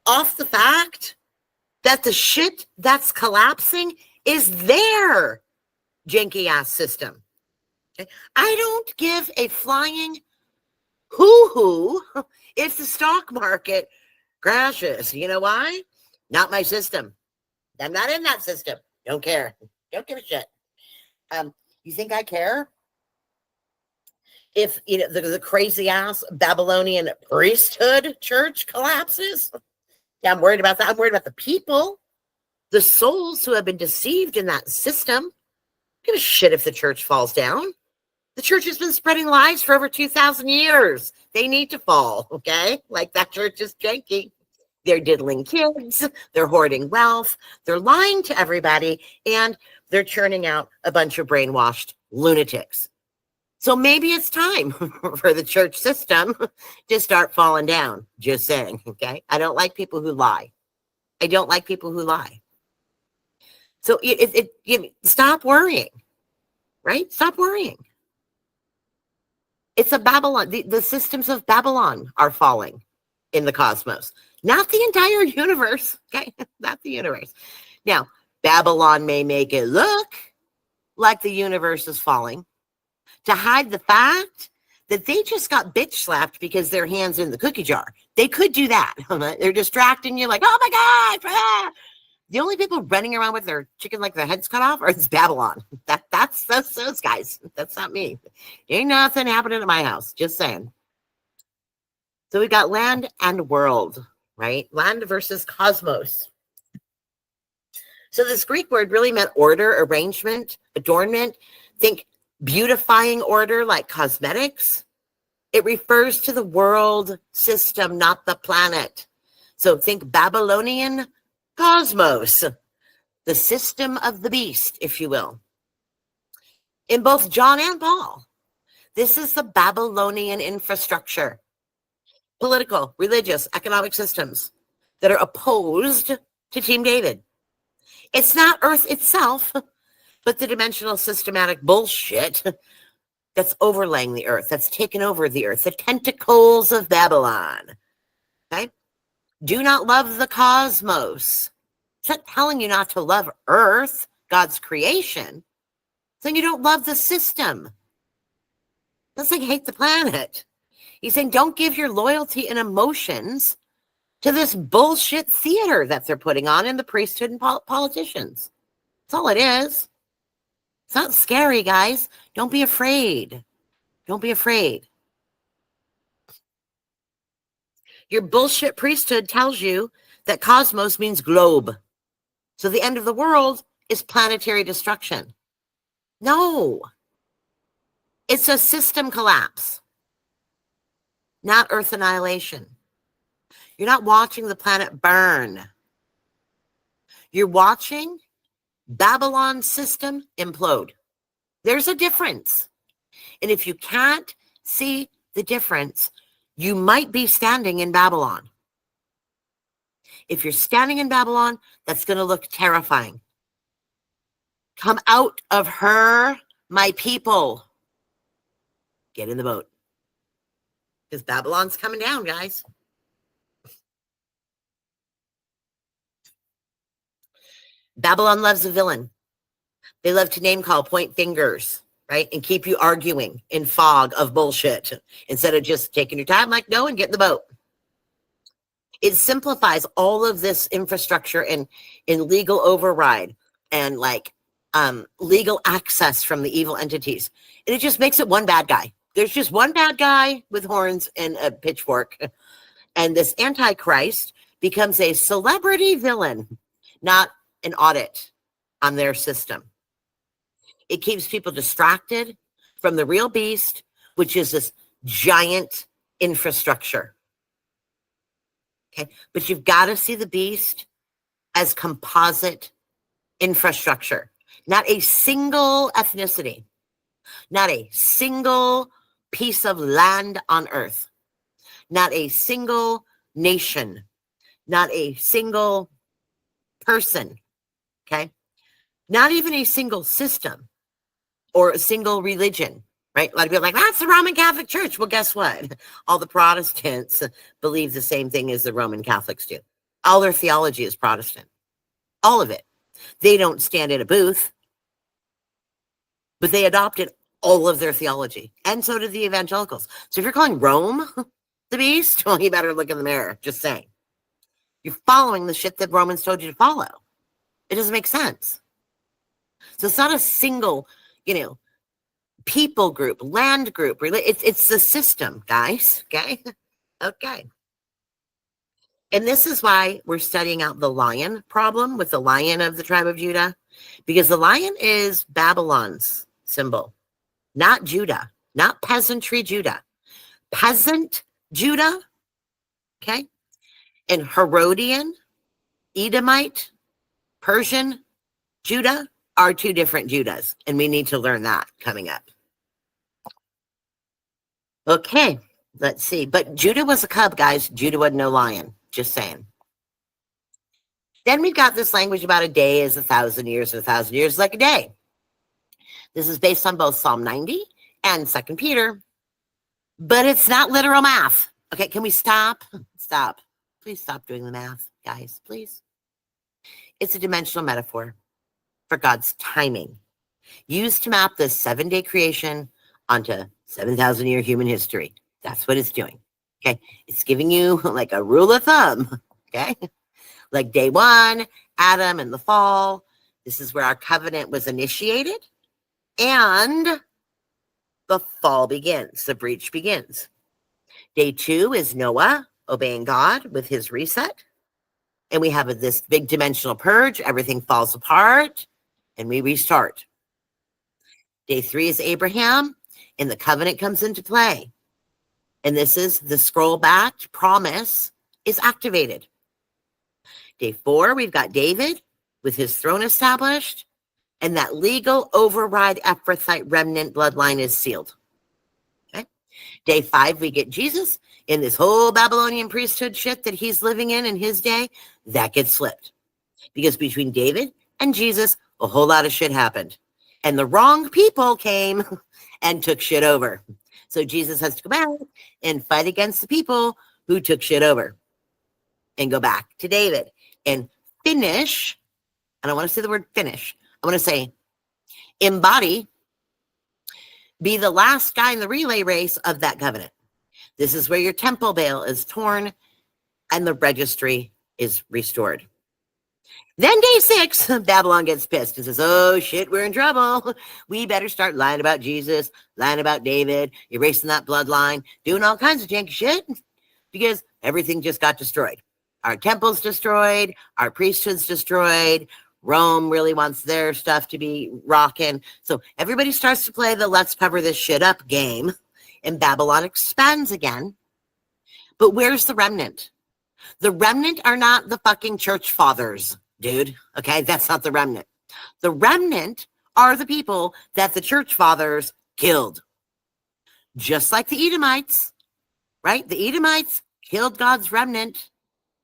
off the fact that the shit that's collapsing is their janky ass system. Okay? I don't give a flying hoo-hoo if the stock market crashes. You know why? Not my system. I'm not in that system. Don't care. Don't give a shit. You think I care? If the crazy ass Babylonian priesthood church collapses? Yeah, I'm worried about that. I'm worried about the people, the souls who have been deceived in that system. Give a shit if the church falls down. The church has been spreading lies for over 2,000 years. They need to fall, okay? Like that church is janky. They're diddling kids. They're hoarding wealth. They're lying to everybody. And they're churning out a bunch of brainwashed lunatics. So maybe it's time for the church system to start falling down. Just saying, okay? I don't like people who lie. I don't like people who lie. So stop worrying, right? Stop worrying. It's a Babylon. The systems of Babylon are falling in the cosmos, not the entire universe, okay? Not the universe. Now, Babylon may make it look like the universe is falling to hide the fact that they just got bitch slapped because their hands in the cookie jar. They could do that. They're distracting you like, oh my God. Ah. The only people running around with their chicken like their heads cut off are Babylon. That's those guys. That's not me. Ain't nothing happening at my house. Just saying. So we got land and world, right? Land versus cosmos. So this Greek word really meant order, arrangement, adornment. Think beautifying order like cosmetics. It refers to the world system, not the planet. So think Babylonian cosmos, the system of the beast, if you will. In both John and Paul, this is the Babylonian infrastructure. Political, religious, economic systems that are opposed to Team David. It's not Earth itself, but the dimensional systematic bullshit that's overlaying the Earth, that's taken over the Earth, the tentacles of Babylon. Okay? Do not love the cosmos. It's not telling you not to love Earth, God's creation. It's saying you don't love the system. That's like hate the planet. He's saying don't give your loyalty and emotions to this bullshit theater that they're putting on in the priesthood and politicians. That's all it is. It's not scary, guys. Don't be afraid. Don't be afraid. Your bullshit priesthood tells you that cosmos means globe. So the end of the world is planetary destruction. No. It's a system collapse, not Earth annihilation. You're not watching the planet burn. You're watching Babylon's system implode. There's a difference. And if you can't see the difference, you might be standing in Babylon. If you're standing in Babylon, that's going to look terrifying. Come out of her, my people. Get in the boat. Because Babylon's coming down, guys. Babylon loves a villain. They love to name call, point fingers. right? And keep you arguing in fog of bullshit instead of just taking your time, like, no, and get in the boat. It simplifies all of this infrastructure in legal override and like legal access from the evil entities. And it just makes it one bad guy. There's just one bad guy with horns and a pitchfork. And this Antichrist becomes a celebrity villain, not an audit on their system. It keeps people distracted from the real beast, which is this giant infrastructure. Okay, but you've got to see the beast as composite infrastructure, not a single ethnicity, not a single piece of land on earth, not a single nation, not a single person, okay? Not even a single system or a single religion, right? A lot of people are like, that's the Roman Catholic Church. Well, guess what? All the Protestants believe the same thing as the Roman Catholics do. All their theology is Protestant. All of it. They don't stand in a booth, but they adopted all of their theology. And so did the evangelicals. So if you're calling Rome the beast, well, you better look in the mirror. Just saying. You're following the shit that Romans told you to follow. It doesn't make sense. So it's not a single, people group, land group. It's the system, guys. Okay? Okay. And this is why we're studying out the lion problem with the lion of the tribe of Judah, because the lion is Babylon's symbol, not Judah, not peasantry Judah. Peasant Judah, okay? And Herodian, Edomite, Persian Judah are two different Judahs, and we need to learn that coming up. Okay, let's see. But Judah was a cub, guys. Judah was no lion. Just saying. Then we've got this language about a day is 1,000 years, and 1,000 years is like a day. This is based on both Psalm 90 and 2 Peter, but it's not literal math. Okay, can we stop? Stop. Please stop doing the math, guys, please. It's a dimensional metaphor for God's timing, used to map the 7-day creation onto 7,000-year human history. That's what it's doing. Okay, it's giving you like a rule of thumb. Okay, like day 1, Adam and the fall. This is where our covenant was initiated, and the fall begins. The breach begins. Day 2 is Noah obeying God with his reset, and we have this big dimensional purge. Everything falls apart, and we restart. Day 3 is Abraham, and the covenant comes into play. And this is the scroll back promise is activated. Day 4, we've got David with his throne established, and that legal override Ephrathite remnant bloodline is sealed. Okay. Day 5, we get Jesus in this whole Babylonian priesthood shit that he's living in his day. That gets flipped. Because between David and Jesus, a whole lot of shit happened. And the wrong people came and took shit over. So Jesus has to go back and fight against the people who took shit over and go back to David and finish. I don't want to say the word finish. I want to say embody, be the last guy in the relay race of that covenant. This is where your temple veil is torn and the registry is restored. Then day 6, Babylon gets pissed and says, oh shit, we're in trouble. We better start lying about Jesus, lying about David, erasing that bloodline, doing all kinds of janky shit because everything just got destroyed. Our temple's destroyed, our priesthood's destroyed. Rome really wants their stuff to be rocking. So everybody starts to play the let's cover this shit up game, and Babylon expands again. But where's the remnant? The remnant are not the fucking church fathers. Dude, okay, that's not the remnant. The remnant are the people that the church fathers killed. Just like the Edomites, right? The Edomites killed God's remnant,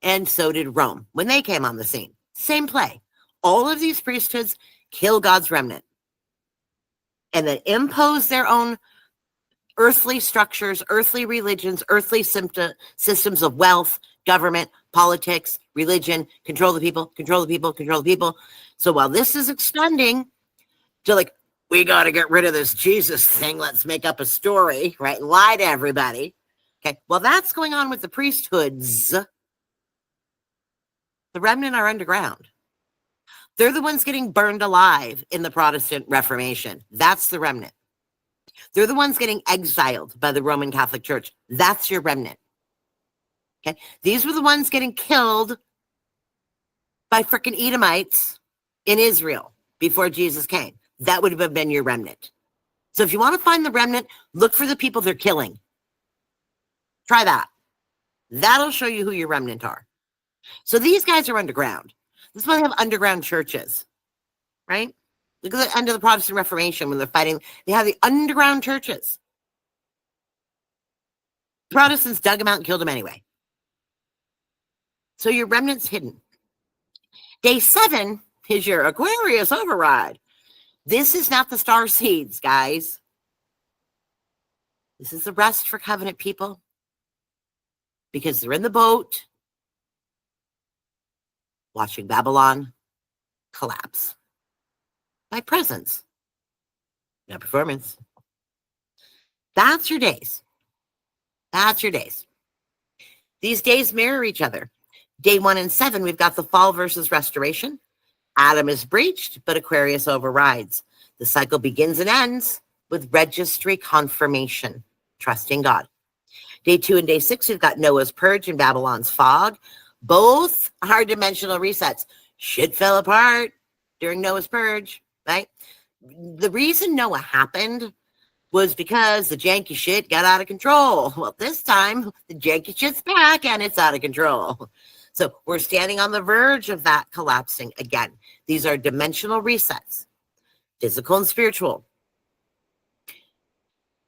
and so did Rome when they came on the scene. Same play. All of these priesthoods kill God's remnant and then impose their own earthly structures, earthly religions, earthly systems of wealth, government, politics, religion, control the people, control the people, control the people. So while this is extending to like we got to get rid of this Jesus thing. Let's make up a story, right? And lie to everybody. Okay. Well, that's going on with the priesthoods. The remnant are underground. They're the ones getting burned alive in the Protestant Reformation. That's the remnant. They're the ones getting exiled by the Roman Catholic Church. That's your remnant. Okay. These were the ones getting killed by freaking Edomites in Israel before Jesus came. That would have been your remnant. So if you want to find the remnant, look for the people they're killing. Try that. That'll show you who your remnant are. So these guys are underground. This is why they have underground churches, right? Look at the end of the Protestant Reformation when they're fighting. They have the underground churches. Protestants dug them out and killed them anyway. So your remnant's hidden. Day 7 is your Aquarius override. This is not the star seeds, guys. This is the rest for covenant people because they're in the boat watching Babylon collapse by presence, not performance. That's your days. That's your days. These days mirror each other. Day 1 and 7, we've got the fall versus restoration. Adam is breached, but Aquarius overrides. The cycle begins and ends with registry confirmation, trusting God. Day 2 and day 6, we've got Noah's purge and Babylon's fog. Both are dimensional resets. Shit fell apart during Noah's purge, right? The reason Noah happened was because the janky shit got out of control. Well, this time, the janky shit's back and it's out of control. So we're standing on the verge of that collapsing again. These are dimensional resets, physical and spiritual.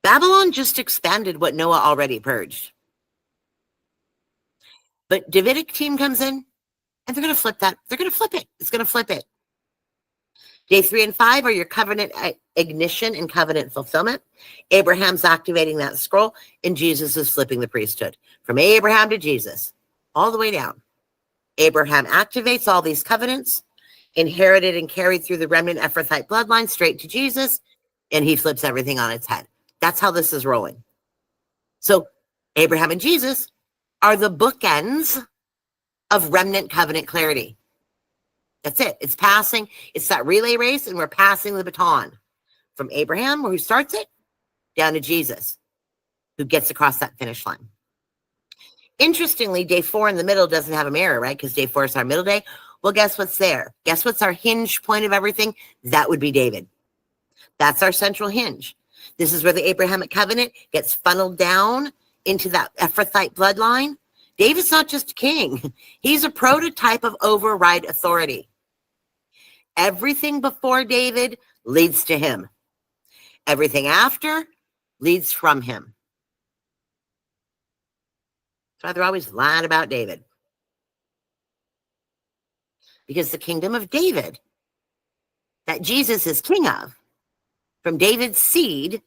Babylon just expanded what Noah already purged. But Davidic team comes in and they're going to flip that. They're going to flip it. It's going to flip it. Day 3 and 5 are your covenant ignition and covenant fulfillment. Abraham's activating that scroll and Jesus is flipping the priesthood from Abraham to Jesus all the way down. Abraham activates all these covenants, inherited and carried through the remnant Ephrathite bloodline straight to Jesus, and he flips everything on its head. That's how this is rolling. So Abraham and Jesus are the bookends of remnant covenant clarity. That's it. It's passing. It's that relay race, and we're passing the baton from Abraham, who starts it, down to Jesus, who gets across that finish line. Interestingly, day 4 in the middle doesn't have a mirror, right? Because day 4 is our middle day. Well, guess what's there? Guess what's our hinge point of everything? That would be David. That's our central hinge. This is where the Abrahamic covenant gets funneled down into that Ephrathite bloodline. David's not just a king. He's a prototype of override authority. Everything before David leads to him. Everything after leads from him. That's why they're always lying about David. Because the kingdom of David that Jesus is king of, from David's seed,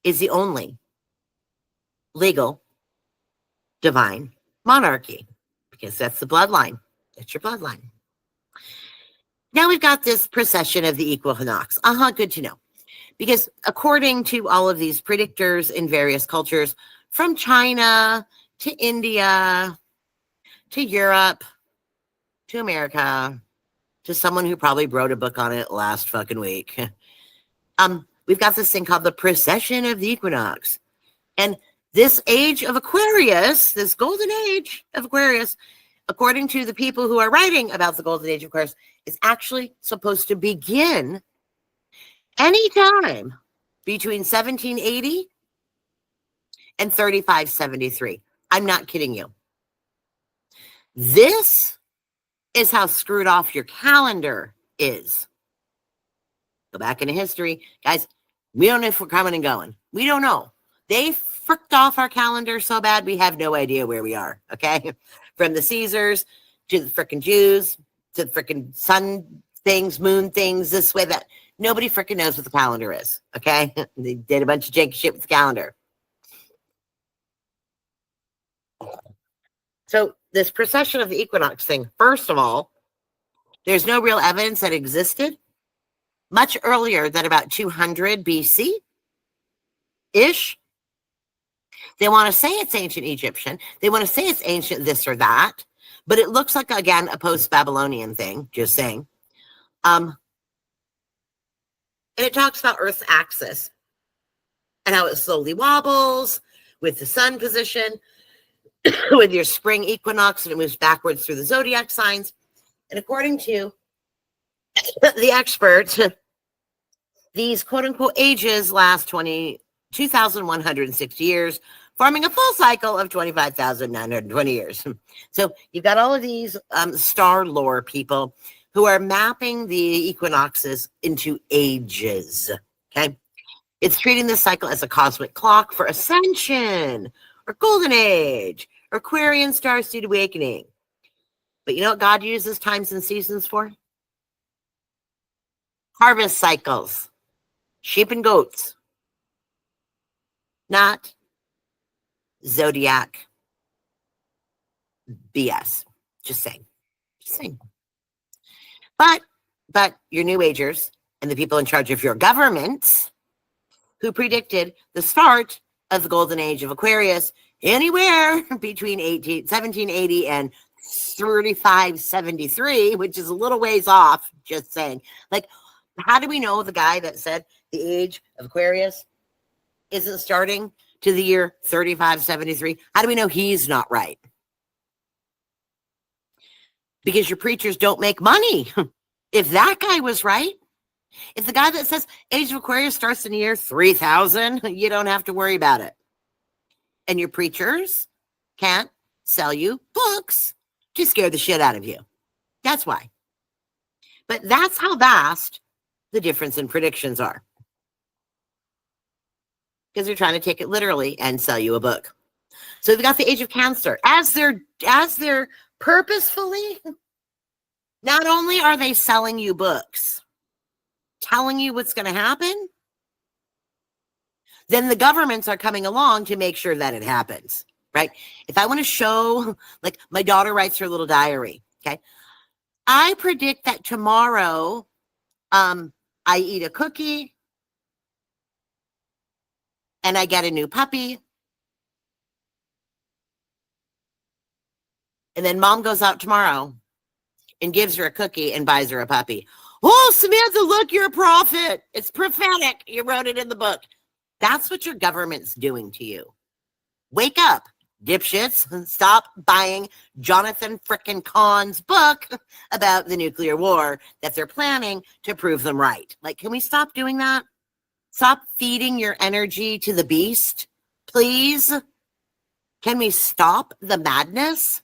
is the only legal divine monarchy. Because that's the bloodline. That's your bloodline. Now we've got this precession of the equinox. Good to know. Because according to all of these predictors in various cultures, from China to India to Europe to America to someone who probably wrote a book on it last fucking week, we've got this thing called the precession of the equinox. And this age of Aquarius, this golden age of Aquarius, according to the people who are writing about the golden age of Aquarius, is actually supposed to begin anytime between 1780 and 3573. I'm not kidding you. This is how screwed off your calendar is. Go back into history. Guys, we don't know if we're coming and going. We don't know. They fricked off our calendar so bad, we have no idea where we are, okay? From the Caesars to the frickin' Jews to the frickin' sun things, moon things, this way, that. Nobody frickin' knows what the calendar is, okay? They did a bunch of janky shit with the calendar. So this precession of the equinox thing, first of all, there's no real evidence that existed. much earlier than about 200 BC-ish. They want to say it's ancient Egyptian. They want to say it's ancient this or that, but it looks like, again, a post-Babylonian thing, just saying. And it talks about Earth's axis and how it slowly wobbles with the sun position, with your spring equinox, and it moves backwards through the zodiac signs. And according to the experts, these quote-unquote ages last 2,160 years, forming a full cycle of 25,920 years. So you've got all of these star lore people who are mapping the equinoxes into ages, okay? It's treating this cycle as a cosmic clock for ascension, or golden age, or Aquarian starseed awakening. But you know what God uses times and seasons for? Harvest cycles, sheep and goats, not zodiac BS. Just saying. Just saying. But your New Agers and the people in charge of your governments who predicted the start of the golden age of Aquarius anywhere between 1780 and 3573, which is a little ways off, just saying. Like, how do we know the guy that said the age of Aquarius isn't starting to the year 3573? How do we know he's not right? Because your preachers don't make money. If that guy was right, if the guy that says age of Aquarius starts in the year 3000, you don't have to worry about it. And your preachers can't sell you books to scare the shit out of you. That's why. But that's how vast the difference in predictions are. Because they're trying to take it literally and sell you a book. So they've got the age of Cancer. As they're purposefully, not only are they selling you books, telling you what's going to happen, then the governments are coming along to make sure that it happens, right? If I want to show, like my daughter writes her little diary, okay? I predict that tomorrow I eat a cookie and I get a new puppy. And then mom goes out tomorrow and gives her a cookie and buys her a puppy. Oh, Samantha, look, you're a prophet. It's prophetic. You wrote it in the book. That's what your government's doing to you. Wake up, dipshits. Stop buying Jonathan frickin' Cahn's book about the nuclear war that they're planning to prove them right. Like, can we stop doing that? Stop feeding your energy to the beast, please? Can we stop the madness?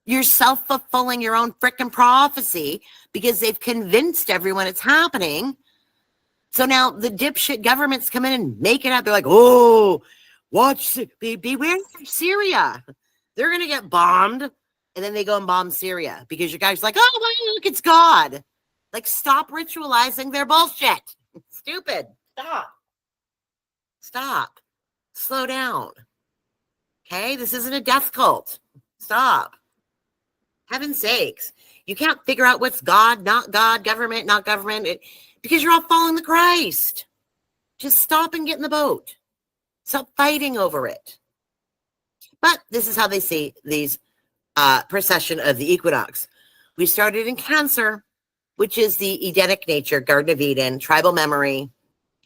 You're self-fulfilling your own frickin' prophecy because they've convinced everyone it's happening. So now the dipshit governments come in and make it up. They're like, oh, watch, beware of Syria. They're going to get bombed. And then they go and bomb Syria because your guy's like, oh, well, look, it's God. Like, stop ritualizing their bullshit. Stupid. Stop. Slow down. Okay? This isn't a death cult. Stop. Heaven's sakes. You can't figure out what's God, not God, government, not government, because you're all following the Christ. Just stop and get in the boat. Stop fighting over it. But this is how they see these precession of the equinox. We started in Cancer, which is the Edenic nature, Garden of Eden, tribal memory,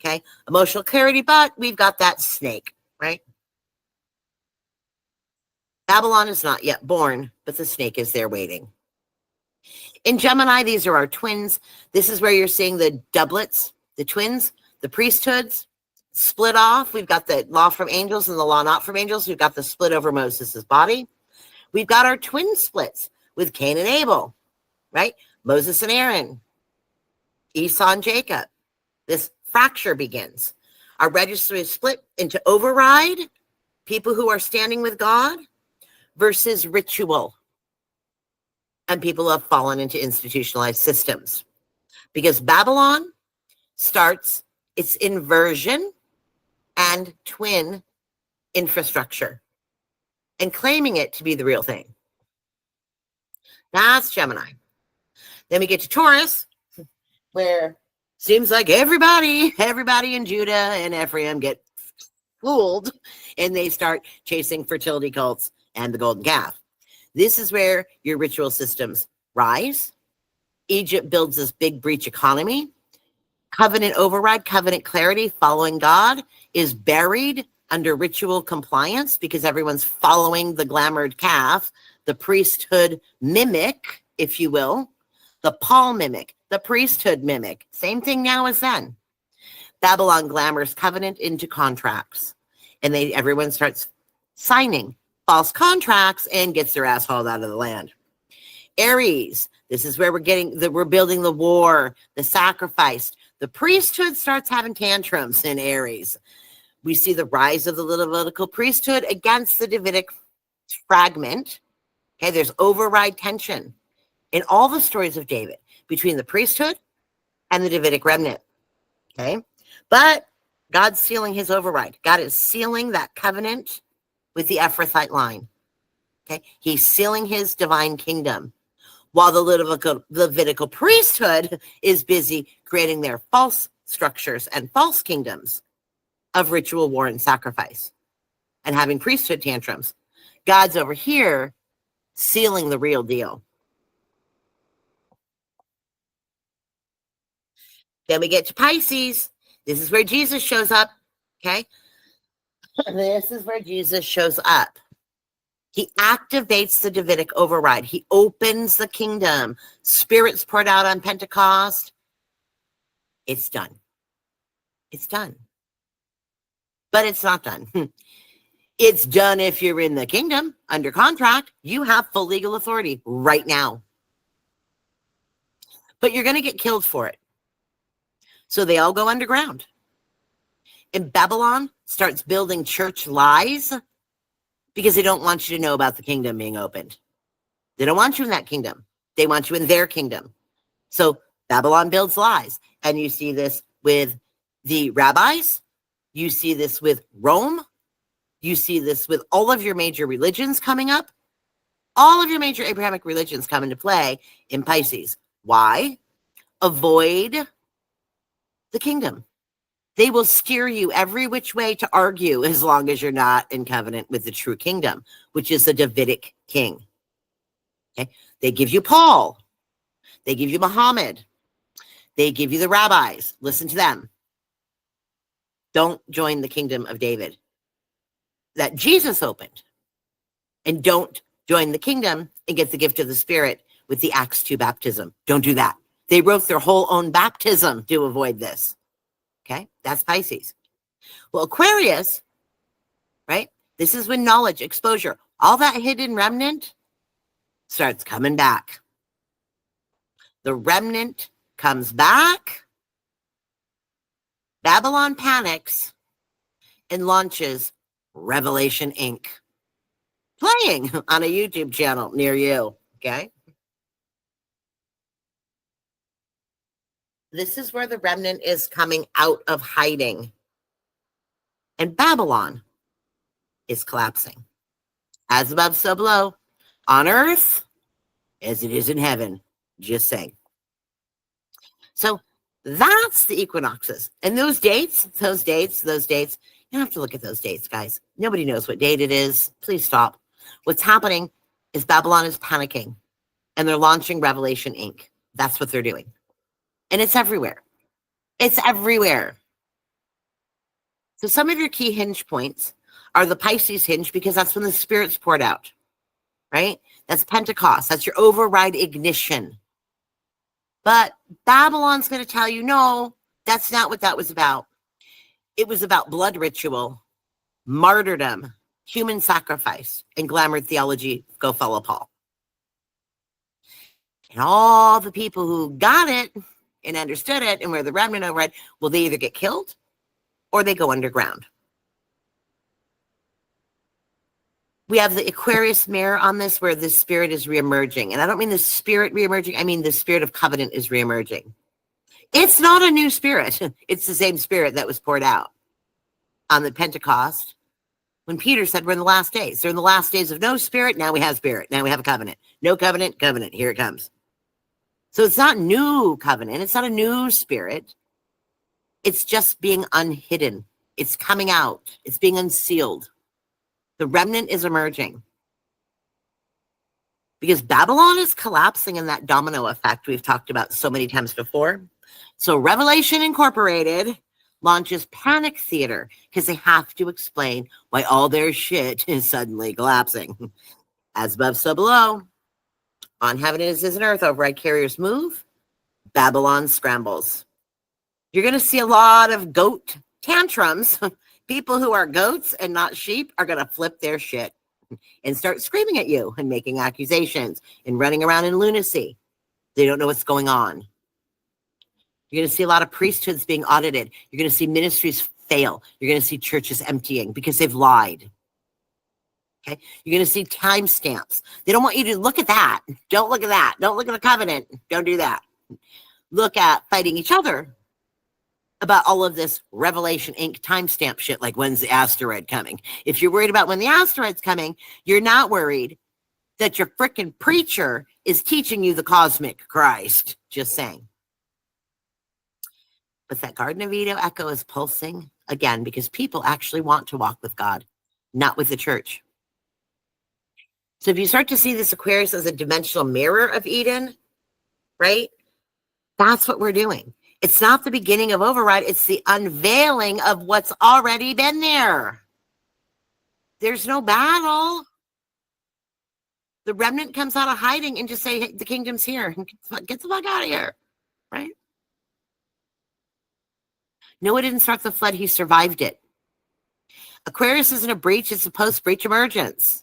okay, emotional clarity, but we've got that snake, right? Babylon is not yet born, but the snake is there waiting. In Gemini, these are our twins. This is where you're seeing the doublets, the twins, the priesthoods split off. We've got the law from angels and the law not from angels. We've got the split over Moses' body. We've got our twin splits with Cain and Abel, right? Moses and Aaron, Esau and Jacob. This fracture begins. Our register is split into override, people who are standing with God, versus ritual, and people who have fallen into institutionalized systems. Because Babylon starts its inversion and twin infrastructure and claiming it to be the real thing. That's Gemini. Then we get to Taurus, where seems like everybody in Judah and Ephraim get fooled, and they start chasing fertility cults and the golden calf. This is where your ritual systems rise. Egypt builds this big breach economy. Covenant override, covenant clarity, following God is buried under ritual compliance because everyone's following the glamored calf, the priesthood mimic, if you will, the Paul mimic, the priesthood mimic. Same thing now as then. Babylon glamours covenant into contracts, and everyone starts signing false contracts and gets their ass hauled out of the land. Aries, this is where we're building the war, the sacrifice. The priesthood starts having tantrums in Aries. We see the rise of the Levitical priesthood against the Davidic fragment. Okay, there's override tension in all the stories of David between the priesthood and the Davidic remnant. Okay, but God's sealing his override. God is sealing that covenant with the Ephrathite line. Okay, he's sealing his divine kingdom, while the Levitical priesthood is busy creating their false structures and false kingdoms of ritual war and sacrifice and having priesthood tantrums. God's over here sealing the real deal. Then we get to Pisces. This is where Jesus shows up. Okay. This is where Jesus shows up. He activates the Davidic override. He opens the kingdom. Spirit's poured out on Pentecost. It's done. It's done. But it's not done. It's done if you're in the kingdom under contract. You have full legal authority right now. But you're going to get killed for it. So they all go underground. And Babylon starts building church lies because they don't want you to know about the kingdom being opened. They don't want you in that kingdom. They want you in their kingdom. So Babylon builds lies. And you see this with the rabbis. You see this with Rome. You see this with all of your major religions coming up. All of your major Abrahamic religions come into play in Pisces. Why? Avoid the kingdom. They will steer you every which way to argue as long as you're not in covenant with the true kingdom, which is the Davidic king. Okay? They give you Paul. They give you Muhammad. They give you the rabbis. Listen to them. Don't join the kingdom of David that Jesus opened. And don't join the kingdom and get the gift of the Spirit with the Acts 2 baptism. Don't do that. They wrote their whole own baptism to avoid this. Okay, that's Pisces. Well, Aquarius, right? This is when knowledge, exposure, all that hidden remnant starts coming back. The remnant comes back. Babylon panics and launches Revelation Inc. playing on a YouTube channel near you. Okay. This is where the remnant is coming out of hiding. And Babylon is collapsing. As above, so below. On earth, as it is in heaven. Just saying. So that's the equinoxes. And those dates. You don't have to look at those dates, guys. Nobody knows what date it is. Please stop. What's happening is Babylon is panicking. And they're launching Revelation Inc. That's what they're doing. And it's everywhere. It's everywhere. So some of your key hinge points are the Pisces hinge because that's when the Spirit's poured out, right? That's Pentecost. That's your override ignition. But Babylon's going to tell you, no, that's not what that was about. It was about blood ritual, martyrdom, human sacrifice, and glamour theology. Go follow Paul. And all the people who got it and understood it and were the remnant override, well, they either get killed or they go underground. We have the Aquarius mirror on this where the Spirit is reemerging. And I don't mean the Spirit reemerging. I mean the Spirit of covenant is reemerging. It's not a new spirit. It's the same Spirit that was poured out on the Pentecost when Peter said we're in the last days. They're in the last days of no Spirit. Now we have Spirit. Now we have a covenant. No covenant, covenant. Here it comes. So it's not new covenant. It's not a new spirit. It's just being unhidden. It's coming out. It's being unsealed. The remnant is emerging. Because Babylon is collapsing in that domino effect we've talked about so many times before. So Revelation Incorporated launches Panic Theater because they have to explain why all their shit is suddenly collapsing. As above, so below. On heaven as is on earth, override carriers move. Babylon scrambles. You're going to see a lot of goat tantrums. People who are goats and not sheep are going to flip their shit and start screaming at you and making accusations and running around in lunacy. They don't know what's going on. You're going to see a lot of priesthoods being audited. You're going to see ministries fail. You're going to see churches emptying because they've lied. Okay? You're going to see timestamps. They don't want you to look at that. Don't look at that. Don't look at the covenant. Don't do that. Look at fighting each other about all of this Revelation Inc. timestamp shit, like when's the asteroid coming? If you're worried about when the asteroid's coming, you're not worried that your frickin' preacher is teaching you the cosmic Christ. Just saying. But that Garden of Eden echo is pulsing again because people actually want to walk with God, not with the church. So if you start to see this Aquarius as a dimensional mirror of Eden, right? That's what we're doing. It's not the beginning of override. It's the unveiling of what's already been there. There's no battle. The remnant comes out of hiding and just say, hey, the kingdom's here. Get the fuck out of here, right? Noah didn't start the flood. He survived it. Aquarius isn't a breach. It's a post-breach emergence.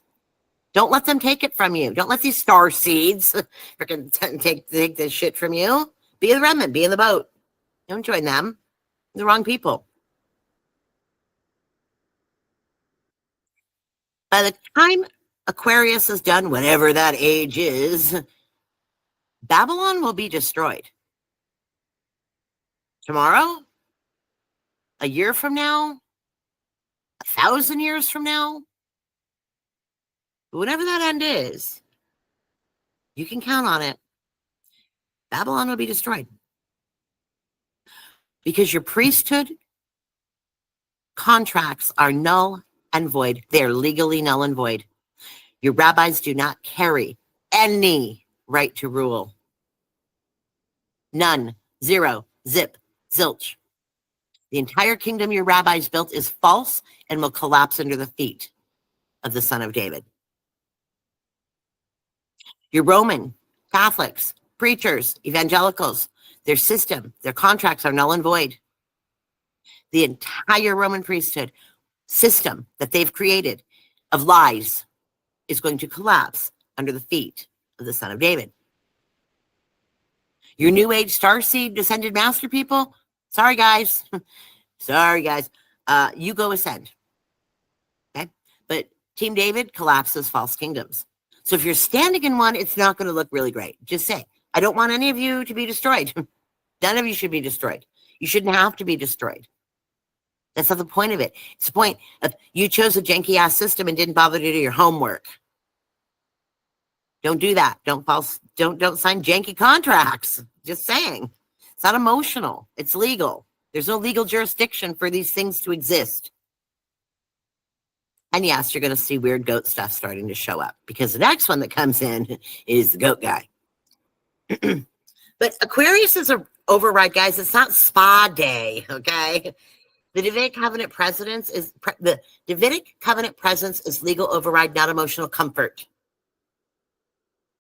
Don't let them take it from you. Don't let these star seeds freaking take this shit from you. Be the remnant. Be in the boat. Don't join them. The wrong people. By the time Aquarius is done, whatever that age is, Babylon will be destroyed. Tomorrow? A year from now? 1,000 years from now? Whatever that end is, you can count on it. Babylon will be destroyed. Because your priesthood contracts are null and void. They are legally null and void. Your rabbis do not carry any right to rule. None. Zero. Zip. Zilch. The entire kingdom your rabbis built is false and will collapse under the feet of the Son of David. Your Roman Catholics, preachers, evangelicals, their system, their contracts are null and void. The entire Roman priesthood system that they've created of lies is going to collapse under the feet of the Son of David. Your New Age starseed descended master people, sorry guys. Sorry guys. You go ascend. Okay? But Team David collapses false kingdoms. So if you're standing in one, it's not going to look really great. Just say, I don't want any of you to be destroyed. None of you should be destroyed. You shouldn't have to be destroyed. That's not the point of it. It's the point of you chose a janky ass system and didn't bother to do your homework. Don't do that. Don't sign janky contracts. Just saying. It's not emotional. It's legal. There's no legal jurisdiction for these things to exist. And yes, you're going to see weird goat stuff starting to show up because the next one that comes in is the goat guy. But Aquarius is an override, guys. It's not spa day, okay? The Davidic covenant presence is legal override, not emotional comfort.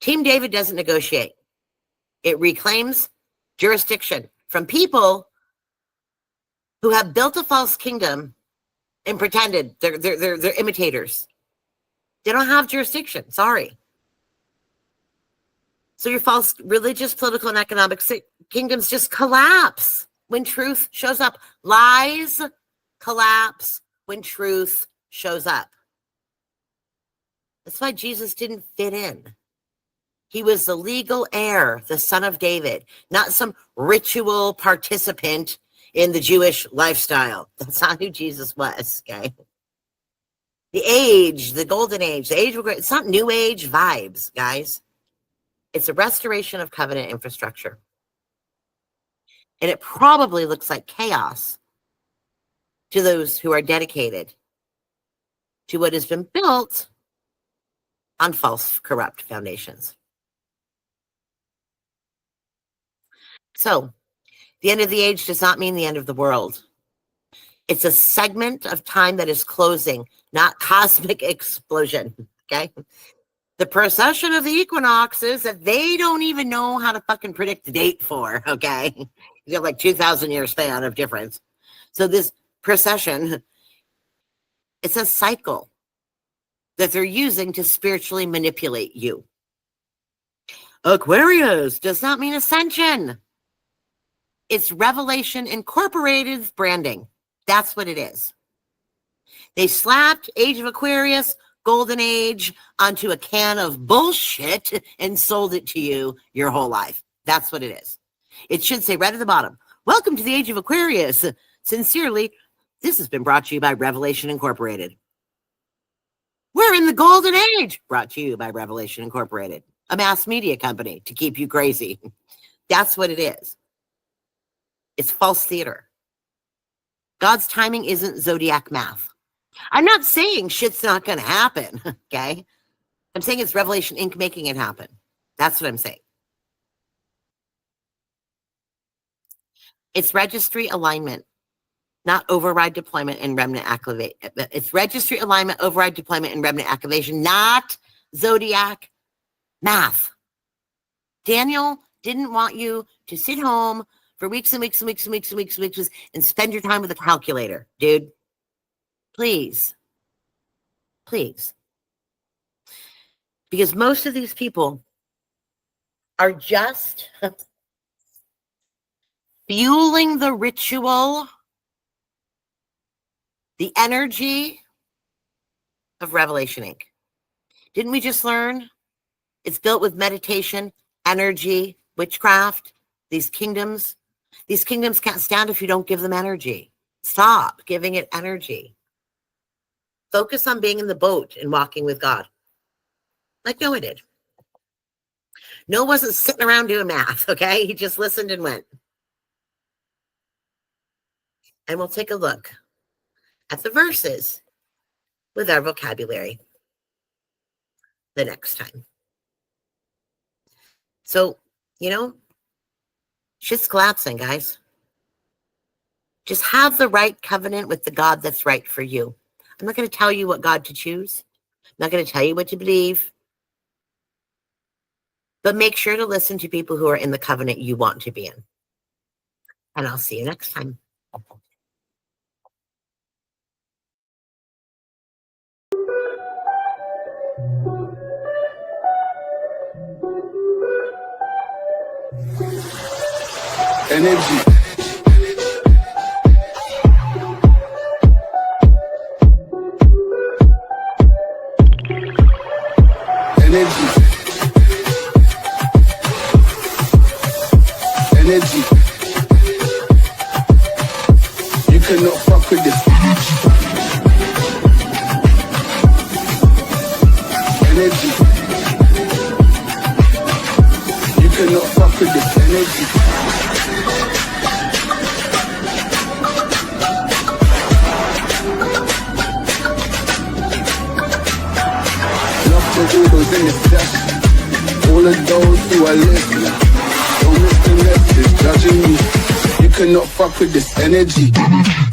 Team David doesn't negotiate. It reclaims jurisdiction from people who have built a false kingdom and pretended they're imitators. They don't have jurisdiction. Sorry. So your false religious, political, and economic kingdoms just collapse when truth shows up. Lies collapse when truth shows up. That's why Jesus didn't fit in. He was the legal heir, the Son of David, not some ritual participant in the Jewish lifestyle. That's not who Jesus was, okay? The age, the golden age, the age of grace, it's not new age vibes, guys. It's a restoration of covenant infrastructure. And it probably looks like chaos to those who are dedicated to what has been built on false, corrupt foundations. So, the end of the age does not mean the end of the world. It's a segment of time that is closing, not cosmic explosion, okay? The precession of the equinoxes that they don't even know how to fucking predict the date for, okay? You have like 2,000 year span of difference. So this precession, it's a cycle that they're using to spiritually manipulate you. Aquarius does not mean ascension. It's Revelation Incorporated branding. That's what it is. They slapped Age of Aquarius, Golden Age onto a can of bullshit and sold it to you your whole life. That's what it is. It should say right at the bottom, welcome to the Age of Aquarius. Sincerely, this has been brought to you by Revelation Incorporated. We're in the Golden Age, brought to you by Revelation Incorporated, a mass media company to keep you crazy. That's what it is. It's false theater. God's timing isn't zodiac math. I'm not saying shit's not going to happen, okay? I'm saying it's Revelation Inc. making it happen. That's what I'm saying. It's registry alignment, not override deployment and remnant activation. It's registry alignment, override deployment, and remnant activation, not zodiac math. Daniel didn't want you to sit home for weeks and weeks and weeks and weeks and weeks and weeks and spend your time with a calculator, dude. Please. Please. Because most of these people are just fueling the ritual, the energy of Revelation Inc. Didn't we just learn? It's built with meditation, energy, witchcraft, these kingdoms. These kingdoms can't stand if you don't give them energy. Stop giving it energy. Focus on being in the boat and walking with God. Like Noah did. Noah wasn't sitting around doing math, okay? He just listened and went. And we'll take a look at the verses with our vocabulary the next time. So, shit's collapsing, guys. Just have the right covenant with the God that's right for you. I'm not going to tell you what God to choose. I'm not going to tell you what to believe. But make sure to listen to people who are in the covenant you want to be in. And I'll see you next time. Energy. Energy. You cannot fuck with this. Energy. You cannot fuck with this energy. Doodles in the flesh. All of those who are listening, don't miss the message. Judging me, you cannot fuck with this energy.